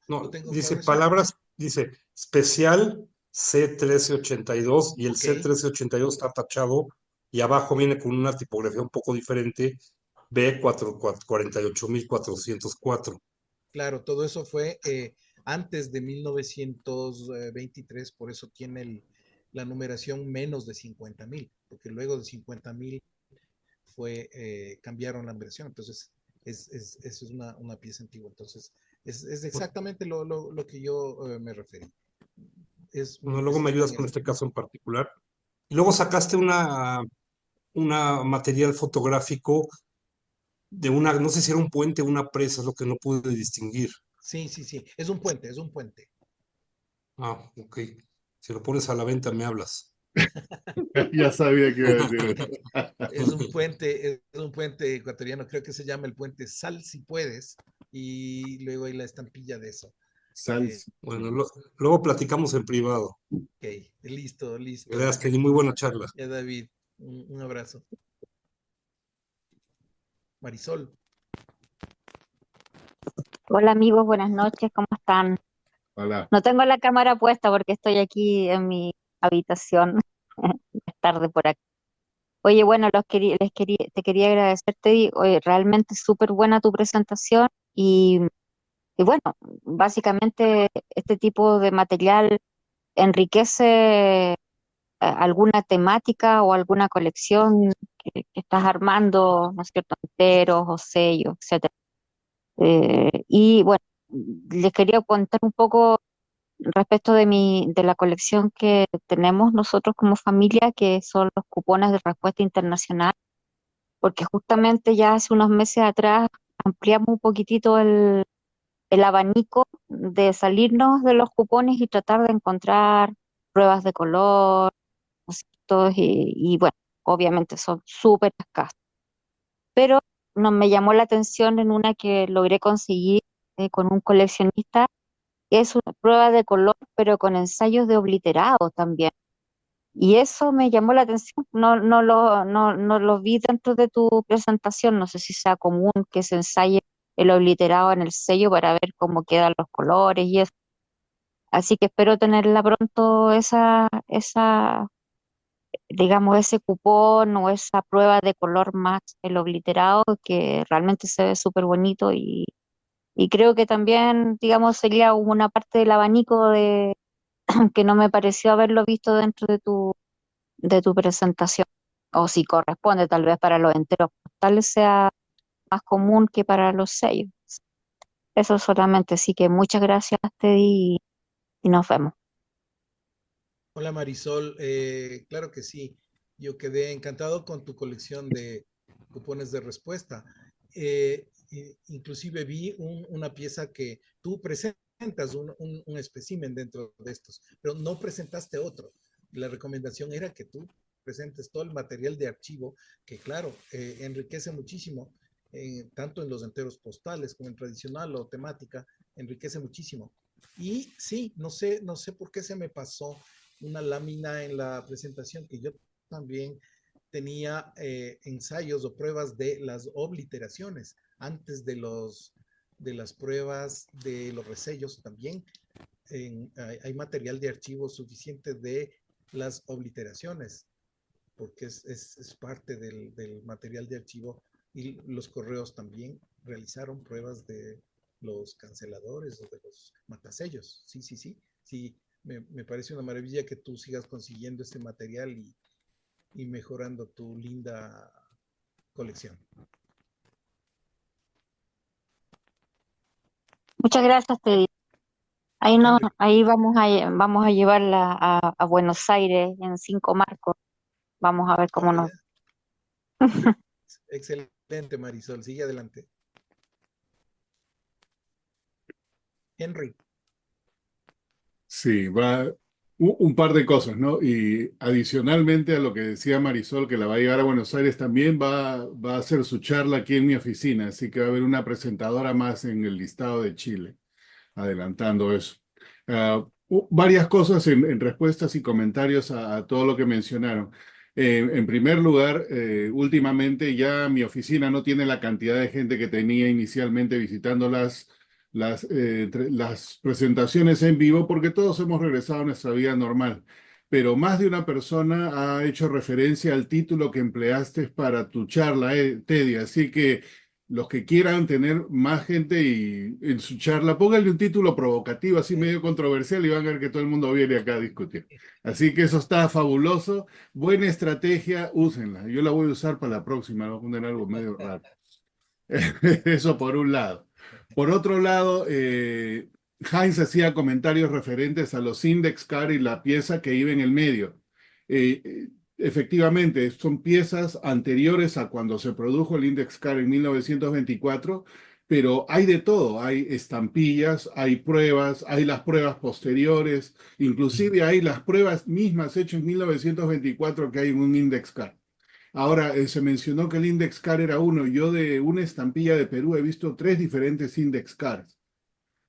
No, tengo dice claro eso. palabras, dice especial C1382 y el Ok, C1382 está tachado y abajo viene con una tipografía un poco diferente, B48404. claro, todo eso fue antes de 1923, por eso tiene la numeración menos de 50,000, porque luego de 50,000 cambiaron la numeración, entonces eso es una pieza antigua, entonces es exactamente lo que yo me referí. Bueno, luego Es me un buen ayudas con ejemplo. este caso en particular. Y luego sacaste una material fotográfico de una, no sé si era un puente o una presa, es lo que no pude distinguir. Sí, sí, sí, es un puente, es un puente. Ah, ok. Si lo pones a la venta, me hablas. Ya sabía que iba a decir eso. Es un puente ecuatoriano, creo que se llama el puente Sal si puedes, y luego hay la estampilla de eso. Eh, Salsa. Bueno, luego platicamos en privado. ok, listo, listo. Gracias, Kenny, muy buena charla. Ya, David, un abrazo. Marisol, Hola amigos, buenas noches, ¿cómo están? Hola. No tengo la cámara puesta porque estoy aquí en mi habitación. Es tarde por aquí. Oye, bueno, te quería agradecerte. Oye, realmente súper buena tu presentación y bueno, básicamente este tipo de material enriquece alguna temática o alguna colección que estás armando, ¿no es cierto? Enteros o sellos, etcétera. Y bueno, les quería contar un poco respecto de la colección que tenemos nosotros como familia, que son los cupones de respuesta internacional, porque justamente ya hace unos meses atrás ampliamos un poquitito el abanico de salirnos de los cupones y tratar de encontrar pruebas de color, ¿no es cierto? Y bueno, obviamente son súper escasos, pero no me llamó la atención en una que logré conseguir con un coleccionista. Es una prueba de color, pero con ensayos de obliterado también. Y eso me llamó la atención. No lo vi dentro de tu presentación. No sé si sea común que se ensaye el obliterado en el sello para ver cómo quedan los colores y eso. Así que espero tenerla pronto esa digamos, ese cupón o esa prueba de color más el obliterado, que realmente se ve súper bonito y creo que también, digamos, sería una parte del abanico de que no me pareció haberlo visto dentro de tu presentación. O si corresponde, tal vez para los enteros postales sea más común que para los sellos. Eso solamente, sí que muchas gracias, Teddy, y nos vemos. Hola Marisol, claro que sí, yo quedé encantado con tu colección de cupones de respuesta. Inclusive vi una pieza que tú presentas, un espécimen dentro de estos, pero no presentaste otro. La recomendación era que tú presentes todo el material de archivo, que claro, enriquece muchísimo, tanto en los enteros postales como en tradicional o temática, enriquece muchísimo. Y sí, no sé por qué se me pasó una lámina en la presentación que yo también tenía ensayos o pruebas de las obliteraciones antes de las pruebas de los resellos también. Hay material de archivo suficiente de las obliteraciones porque es parte del material de archivo y los correos también realizaron pruebas de los canceladores o de los matasellos. Sí, sí, sí. Sí, me parece una maravilla que tú sigas consiguiendo este material y mejorando tu linda colección. Muchas gracias, Teddy. Ahí, no, Henry, ahí vamos a llevarla a Buenos Aires en 5 marcos. Vamos a ver cómo oh, nos... ya. Excelente, Marisol. Sigue adelante. Henry. Sí, va un par de cosas, ¿no? Y adicionalmente a lo que decía Marisol, que la va a llevar a Buenos Aires, también va a hacer su charla aquí en mi oficina, así que va a haber una presentadora más en el listado de Chile, adelantando eso. Varias cosas en respuestas y comentarios a todo lo que mencionaron. En primer lugar, últimamente ya mi oficina no tiene la cantidad de gente que tenía inicialmente visitando las presentaciones en vivo porque todos hemos regresado a nuestra vida normal. Pero más de una persona ha hecho referencia al título que empleaste para tu charla, Teddy. Así que los que quieran tener más gente y en su charla, pónganle un título provocativo, así medio controversial, y van a ver que todo el mundo viene acá a discutir. Así que eso está fabuloso. Buena estrategia, úsenla. Yo la voy a usar para la próxima, voy a poner algo medio raro. Eso por un lado. Por otro lado, Heinz hacía comentarios referentes a los index card y la pieza que iba en el medio. Efectivamente, son piezas anteriores a cuando se produjo el index card en 1924, pero hay de todo. Hay estampillas, hay pruebas, hay las pruebas posteriores, inclusive hay las pruebas mismas hechas en 1924 que hay en un index card. Ahora, se mencionó que el index card era uno. Yo de una estampilla de Perú he visto tres diferentes index cards.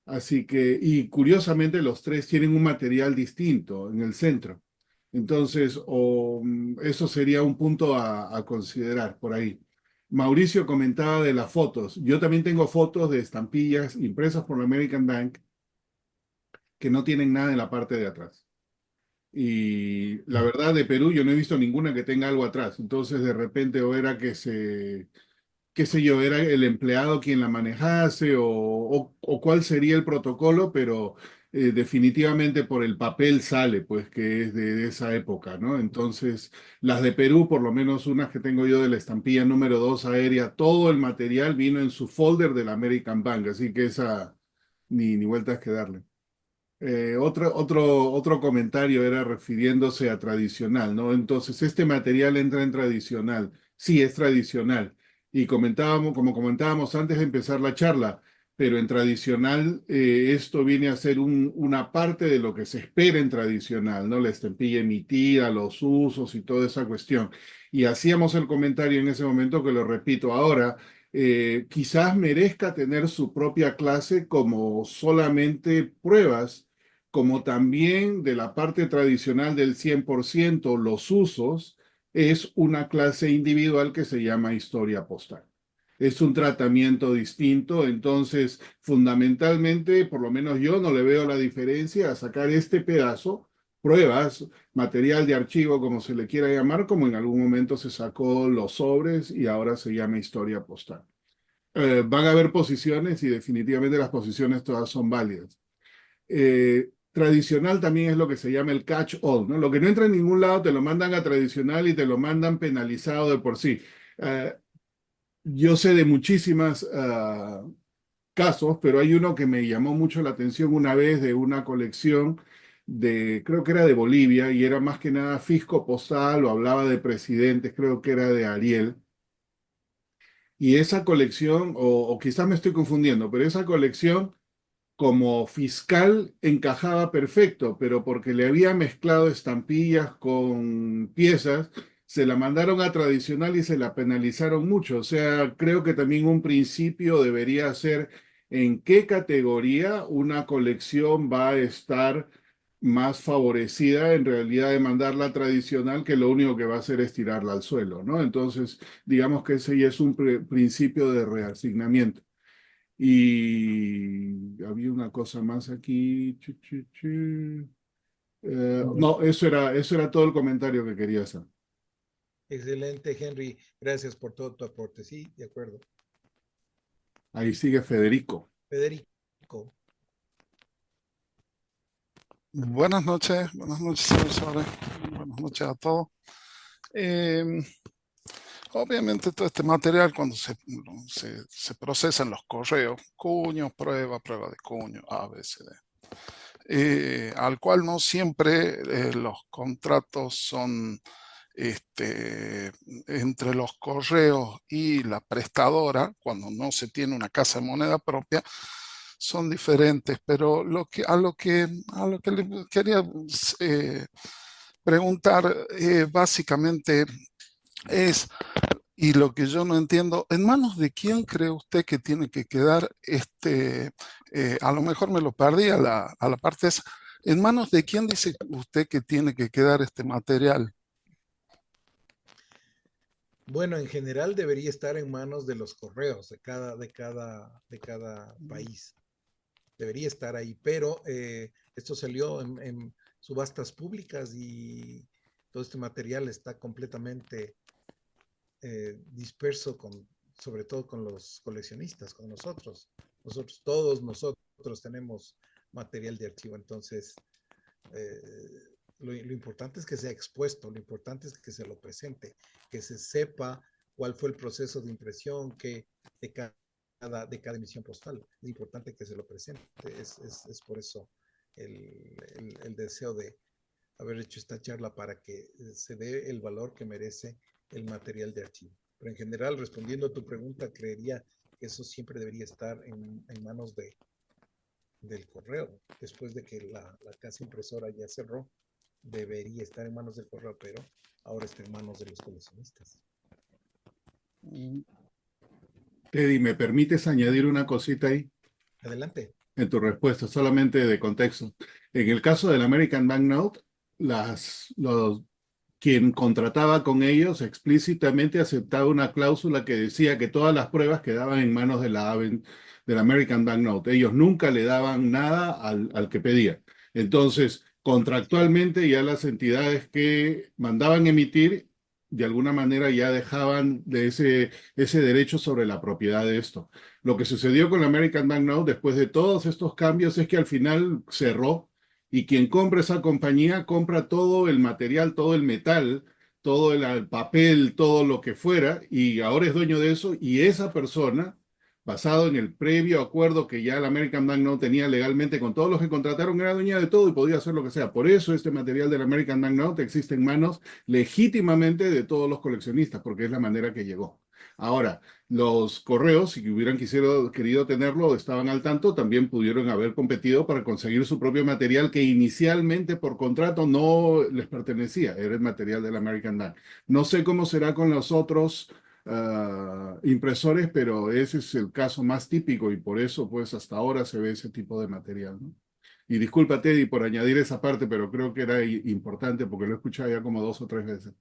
Así que, y curiosamente los tres tienen un material distinto en el centro. Entonces, eso sería un punto a considerar por ahí. Mauricio comentaba de las fotos. Yo también tengo fotos de estampillas impresas por la American Bank que no tienen nada en la parte de atrás. Y la verdad, de Perú yo no he visto ninguna que tenga algo atrás. Entonces, de repente, o era qué sé yo, era el empleado quien la manejase o cuál sería el protocolo, pero definitivamente por el papel sale, pues que es de esa época, ¿no? Entonces, las de Perú, por lo menos unas que tengo yo de la estampilla número 2 aérea, todo el material vino en su folder de la American Bank, así que esa ni vueltas que darle. Otro comentario era refiriéndose a tradicional, ¿no? Entonces, este material entra en tradicional. Sí, es tradicional. Y como comentábamos antes de empezar la charla, pero en tradicional esto viene a ser una parte de lo que se espera en tradicional, ¿no? La estampilla emitida, los usos y toda esa cuestión. Y hacíamos el comentario en ese momento que lo repito ahora, quizás merezca tener su propia clase como solamente pruebas como también de la parte tradicional del 100%, los usos, es una clase individual que se llama historia postal. Es un tratamiento distinto, entonces fundamentalmente, por lo menos yo no le veo la diferencia a sacar este pedazo pruebas, material de archivo, como se le quiera llamar, como en algún momento se sacó los sobres y ahora se llama historia postal. Van a haber posiciones y definitivamente las posiciones todas son válidas. Tradicional también es lo que se llama el catch-all, ¿no? Lo que no entra en ningún lado te lo mandan a tradicional y te lo mandan penalizado de por sí. Yo sé de muchísimas casos, pero hay uno que me llamó mucho la atención una vez de una colección de, creo que era de Bolivia, y era más que nada fisco postal o hablaba de presidentes, creo que era de Ariel. Y esa colección, o quizás me estoy confundiendo, pero esa colección como fiscal encajaba perfecto, pero porque le había mezclado estampillas con piezas, se la mandaron a tradicional y se la penalizaron mucho. O sea, creo que también un principio debería ser en qué categoría una colección va a estar más favorecida en realidad de mandarla tradicional, que lo único que va a hacer es tirarla al suelo, ¿no? Entonces, digamos que ese ya es un principio de reasignamiento. Y había una cosa más aquí. No, eso era todo el comentario que quería hacer. Excelente, Henry. Gracias por todo tu aporte. Sí, de acuerdo. Ahí sigue Federico. Federico. Buenas noches, profesores. Buenas noches a todos. Obviamente todo este material cuando se procesa en los correos, cuño, prueba de cuño, A, B, C, D, al cual no siempre los contratos son entre los correos y la prestadora, cuando no se tiene una casa de moneda propia, son diferentes, pero a lo que le quería preguntar básicamente es, y lo que yo no entiendo, ¿en manos de quién cree usted que tiene que quedar a lo mejor me lo perdí a la parte esa, ¿en manos de quién dice usted que tiene que quedar este material? Bueno, en general debería estar en manos de los correos de cada país. Debería estar ahí, pero esto salió en subastas públicas y todo este material está completamente disperso sobre todo con los coleccionistas, con nosotros. Todos nosotros tenemos material de archivo, entonces lo importante es que sea expuesto, lo importante es que se lo presente, que se sepa cuál fue el proceso de impresión de cada emisión postal. Es importante que se lo presente. Es por eso el deseo de haber hecho esta charla para que se dé el valor que merece el material de archivo. Pero en general, respondiendo a tu pregunta, creería que eso siempre debería estar en manos del correo. Después de que la casa impresora ya cerró, debería estar en manos del correo, pero ahora está en manos de los coleccionistas. Teddy, ¿me permites añadir una cosita ahí? Adelante. En tu respuesta, solamente de contexto. En el caso del American Banknote, quien contrataba con ellos explícitamente aceptaba una cláusula que decía que todas las pruebas quedaban en manos de del American Banknote. Ellos nunca le daban nada al que pedía. Entonces, contractualmente ya las entidades que mandaban emitir, de alguna manera ya dejaban de ese derecho sobre la propiedad de esto. Lo que sucedió con la American Banknote después de todos estos cambios es que al final cerró y quien compra esa compañía compra todo el material, todo el metal, todo el papel, todo lo que fuera, y ahora es dueño de eso, y esa persona, basado en el previo acuerdo que ya el American Bank no tenía legalmente con todos los que contrataron, era dueña de todo y podía hacer lo que sea. Por eso este material del American Bank Note existe en manos legítimamente de todos los coleccionistas, porque es la manera que llegó. Ahora, los correos, si hubieran querido tenerlo, estaban al tanto, también pudieron haber competido para conseguir su propio material que inicialmente por contrato no les pertenecía, era el material del American Bank. No sé cómo será con los otros impresores, pero ese es el caso más típico y por eso pues hasta ahora se ve ese tipo de material, ¿no? Y disculpa, Teddy, por añadir esa parte, pero creo que era importante porque lo he escuchado ya como 2 o 3 veces.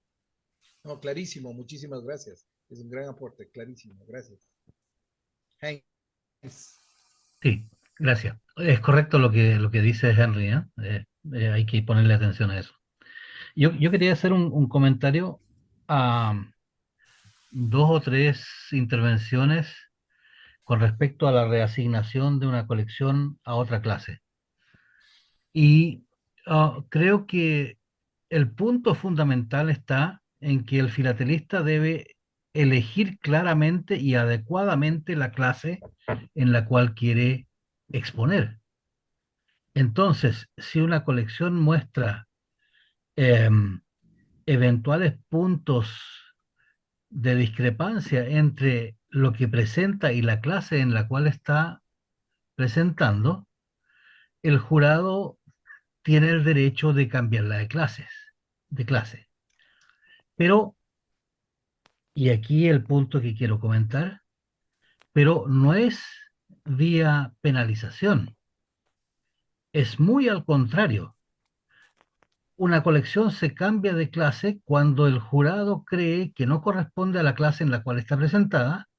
No, clarísimo, muchísimas gracias. Es un gran aporte, clarísimo, gracias. Heinz. Sí, gracias. Es correcto lo que dice Henry, ¿eh? Hay que ponerle atención a eso. Yo quería hacer un comentario a dos o tres intervenciones con respecto a la reasignación de una colección a otra clase. Y creo que el punto fundamental está en que el filatelista debe elegir claramente y adecuadamente la clase en la cual quiere exponer. Entonces, si una colección muestra em, eventuales puntos de discrepancia entre lo que presenta y la clase en la cual está presentando, el jurado tiene el derecho de cambiarla de clase. Pero, y aquí el punto que quiero comentar, pero no es vía penalización, es muy al contrario. Una colección se cambia de clase cuando el jurado cree que no corresponde a la clase en la cual está presentada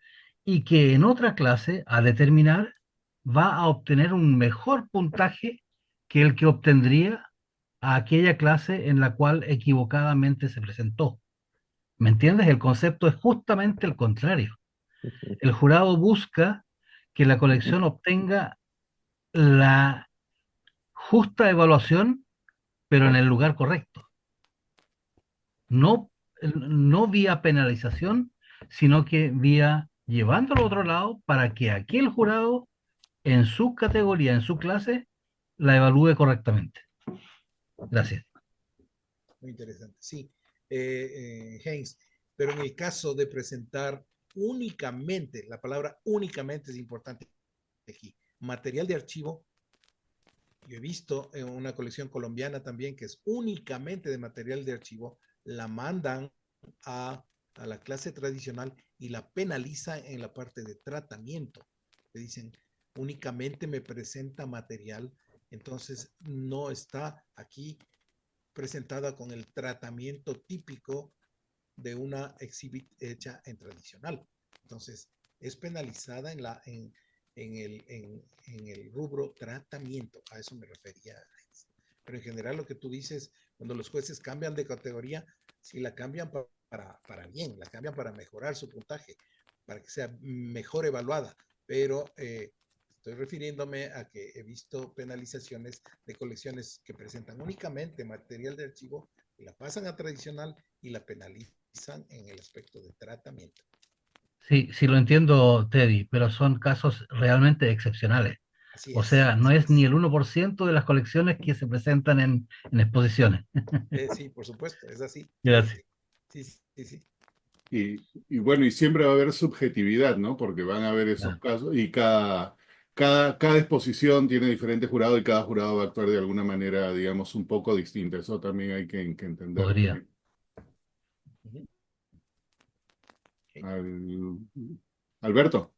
y que en otra clase, a determinar, va a obtener un mejor puntaje que el que obtendría a aquella clase en la cual equivocadamente se presentó. ¿Me entiendes? El concepto es justamente el contrario. El jurado busca que la colección obtenga la justa evaluación, pero en el lugar correcto. No, no vía penalización, sino que vía llevándolo a otro lado para que aquel jurado en su categoría, en su clase, la evalúe correctamente. Gracias. Muy interesante, sí. Heinz, pero en el caso de presentar únicamente, la palabra únicamente es importante aquí, material de archivo, yo he visto en una colección colombiana también que es únicamente de material de archivo, la mandan a la clase tradicional y la penaliza en la parte de tratamiento. Le dicen, únicamente me presenta material, entonces no está aquí presentada con el tratamiento típico de una exhibit hecha en tradicional. Entonces, es penalizada en el rubro tratamiento. A eso me refería. Pero en general lo que tú dices, cuando los jueces cambian de categoría, si la cambian para bien, la cambian para mejorar su puntaje, para que sea mejor evaluada. Pero estoy refiriéndome a que he visto penalizaciones de colecciones que presentan únicamente material de archivo y la pasan a tradicional y la penalizan en el aspecto de tratamiento. Sí, sí lo entiendo, Teddy, pero son casos realmente excepcionales. Así O es, sea, no así es ni es. el 1% de las colecciones que se presentan en exposiciones. Sí, por supuesto, es así. Gracias. Sí, sí, sí. Y bueno, y siempre va a haber subjetividad, ¿no? Porque van a haber esos Ah, casos y cada exposición tiene diferentes jurados y cada jurado va a actuar de alguna manera, digamos, un poco distinta. Eso también hay que entenderlo. podría. Ujú. Ok. Alberto.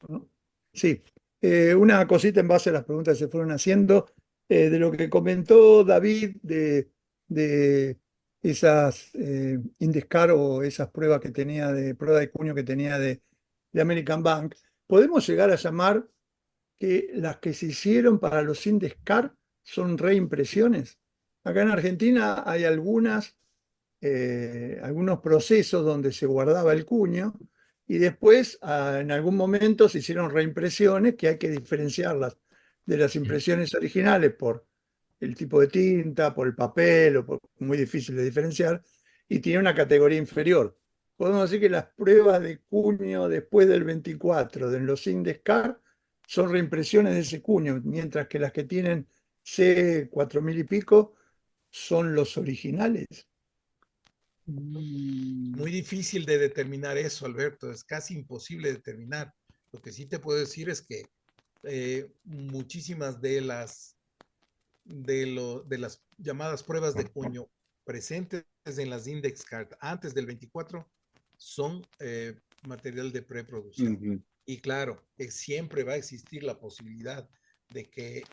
¿No? Sí, una cosita en base a las preguntas que se fueron haciendo, de lo que comentó David de esas INDESCAR o esas pruebas que tenía de prueba de cuño que tenía de American Bank, podemos llegar a llamar que las que se hicieron para los INDESCAR son reimpresiones. Acá en Argentina hay algunos procesos donde se guardaba el cuño y después en algún momento se hicieron reimpresiones que hay que diferenciarlas de las impresiones originales por el tipo de tinta, por el papel, muy difícil de diferenciar, y tiene una categoría inferior. Podemos decir que las pruebas de cuño después del 24 de los INDESCAR son reimpresiones de ese cuño, mientras que las que tienen C4000 y pico son los originales. Muy difícil de determinar eso, Alberto. Es casi imposible determinar. Lo que sí te puedo decir es que muchísimas de las llamadas pruebas de cuño presentes en las index card antes del 24 son material de preproducción. Ujú. Y claro, siempre va a existir la posibilidad de que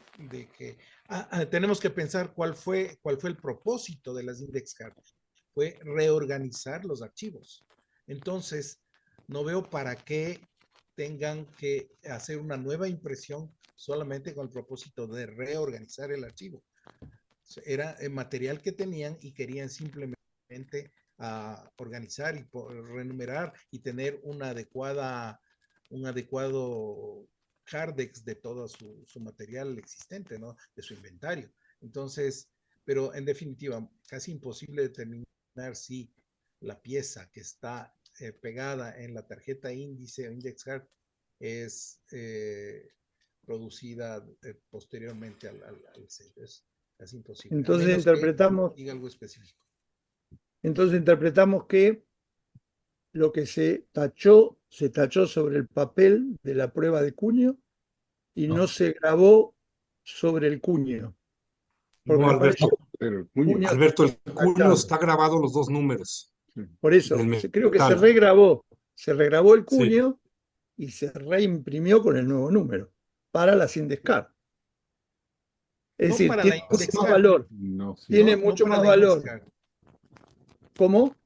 tenemos que pensar cuál fue el propósito de las index cards. Fue reorganizar los archivos. Entonces, no veo para qué tengan que hacer una nueva impresión solamente con el propósito de reorganizar el archivo. Era el material que tenían y querían simplemente organizar y renumerar y tener un adecuado Cardex de todo su material existente, ¿no? De su inventario. Entonces, pero en definitiva, casi imposible determinar si la pieza que está pegada en la tarjeta índice o index card es producida posteriormente al sello. Es casi imposible. Entonces menos interpretamos, que diga algo específico. entonces interpretamos que lo que se tachó sobre el papel de la prueba de cuño y no se grabó sobre el cuño. Porque No, me Alberto, pareció Pero el cuño, cuño Alberto, el cuño tachado. está grabado los dos números Por eso, del creo que metal. se regrabó el Sí. cuño y se reimprimió con el nuevo número para las index card. Es No decir, para tiene la mucho index más card. valor. no, sí. Tiene No mucho para más la index valor. card. ¿Cómo?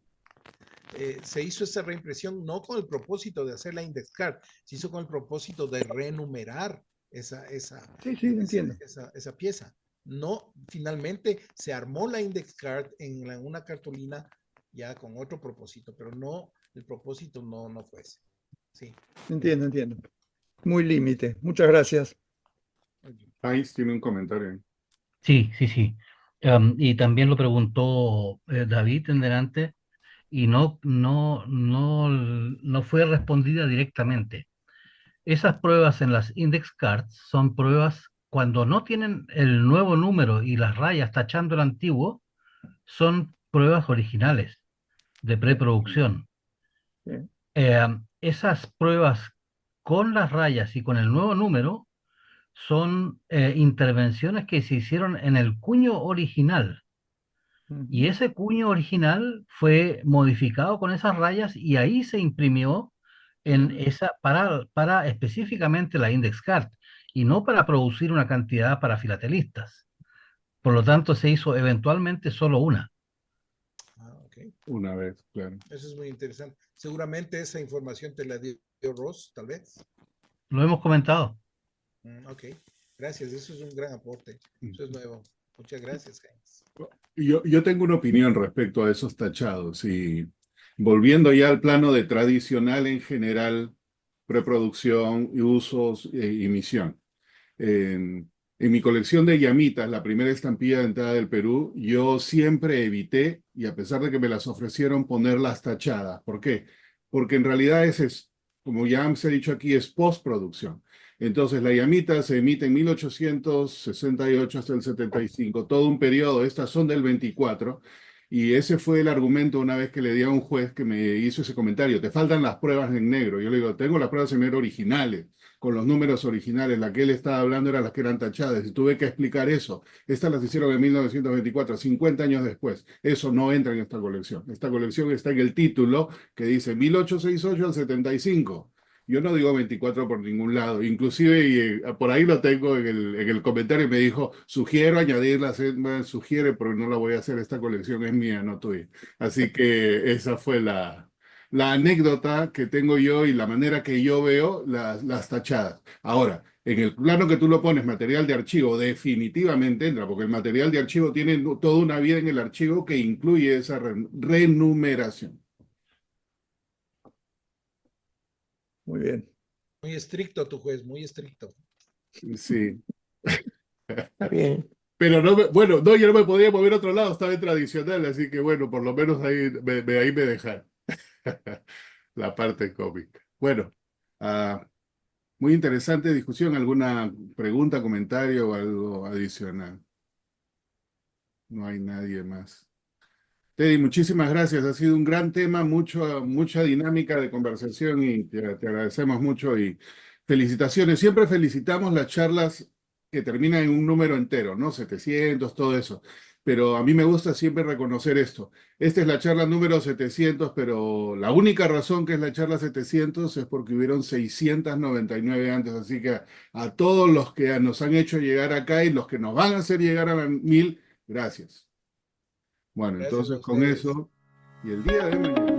Se hizo esa reimpresión no con el propósito de hacer la index card, se hizo con el propósito de renumerar esa entiendo. pieza. No, finalmente se armó la index card en una cartulina ya con otro propósito, pero no, el propósito no fue ese. Sí. Entiendo. Muy límite. Muchas gracias. Heinz tiene un comentario. Sí. Y también lo preguntó David en delante y no fue respondida directamente. Esas pruebas en las index cards son pruebas cuando no tienen el nuevo número y las rayas tachando el antiguo, son pruebas originales de preproducción. Sí. Esas pruebas con las rayas y con el nuevo número son intervenciones que se hicieron en el cuño original. Y ese cuño original fue modificado con esas rayas y ahí se imprimió para específicamente la index card y no para producir una cantidad para filatelistas. Por lo tanto, se hizo eventualmente solo una. Okay. Una vez, claro. Eso es muy interesante. Seguramente esa información te la dio Ross, tal vez. Lo hemos comentado. Ok, gracias. Eso es un gran aporte. Eso es nuevo. Muchas gracias, Heinz. Yo tengo una opinión respecto a esos tachados y volviendo ya al plano de tradicional en general, preproducción, usos y misión. En mi colección de llamitas, la primera estampilla de entrada del Perú, yo siempre evité, y a pesar de que me las ofrecieron, ponerlas tachadas. ¿Por qué? Porque en realidad como ya se ha dicho aquí, es postproducción. Entonces, la llamita se emite en 1868 hasta el 75, todo un periodo, estas son del 24, y ese fue el argumento una vez que le di a un juez que me hizo ese comentario, te faltan las pruebas en negro. Yo le digo, tengo las pruebas en negro originales, con los números originales, la que él estaba hablando eran las que eran tachadas, y tuve que explicar eso. Estas las hicieron en 1924, 50 años después. Eso no entra en esta colección. Esta colección está en el título que dice 1868 al 75. Yo no digo 24 por ningún lado, inclusive por ahí lo tengo en el comentario, me dijo, sugiero añadirla, sugiere, pero no la voy a hacer, esta colección es mía, no tuya. Así que esa fue la anécdota que tengo yo y la manera que yo veo las tachadas. Ahora, en el plano que tú lo pones, material de archivo, definitivamente entra, porque el material de archivo tiene toda una vida en el archivo que incluye esa renumeración. Muy bien. Muy estricto tu juez, muy estricto. Sí. Está bien. Pero no, yo no me podía mover a otro lado, estaba en tradicional, así que bueno, por lo menos ahí me dejaron. La parte cómica. Bueno, muy interesante discusión. ¿Alguna pregunta, comentario o algo adicional? No hay nadie más. Teddy, muchísimas gracias. Ha sido un gran tema, mucha dinámica de conversación y te agradecemos mucho y felicitaciones. Siempre felicitamos las charlas que terminan en un número entero, ¿no? 700, todo eso. Pero a mí me gusta siempre reconocer esto. Esta es la charla número 700, pero la única razón que es la charla 700 es porque hubieron 699 antes. Así que a todos los que nos han hecho llegar acá y los que nos van a hacer llegar a la 1000, gracias. Bueno, Gracias entonces a con ustedes. eso, y el día de mañana.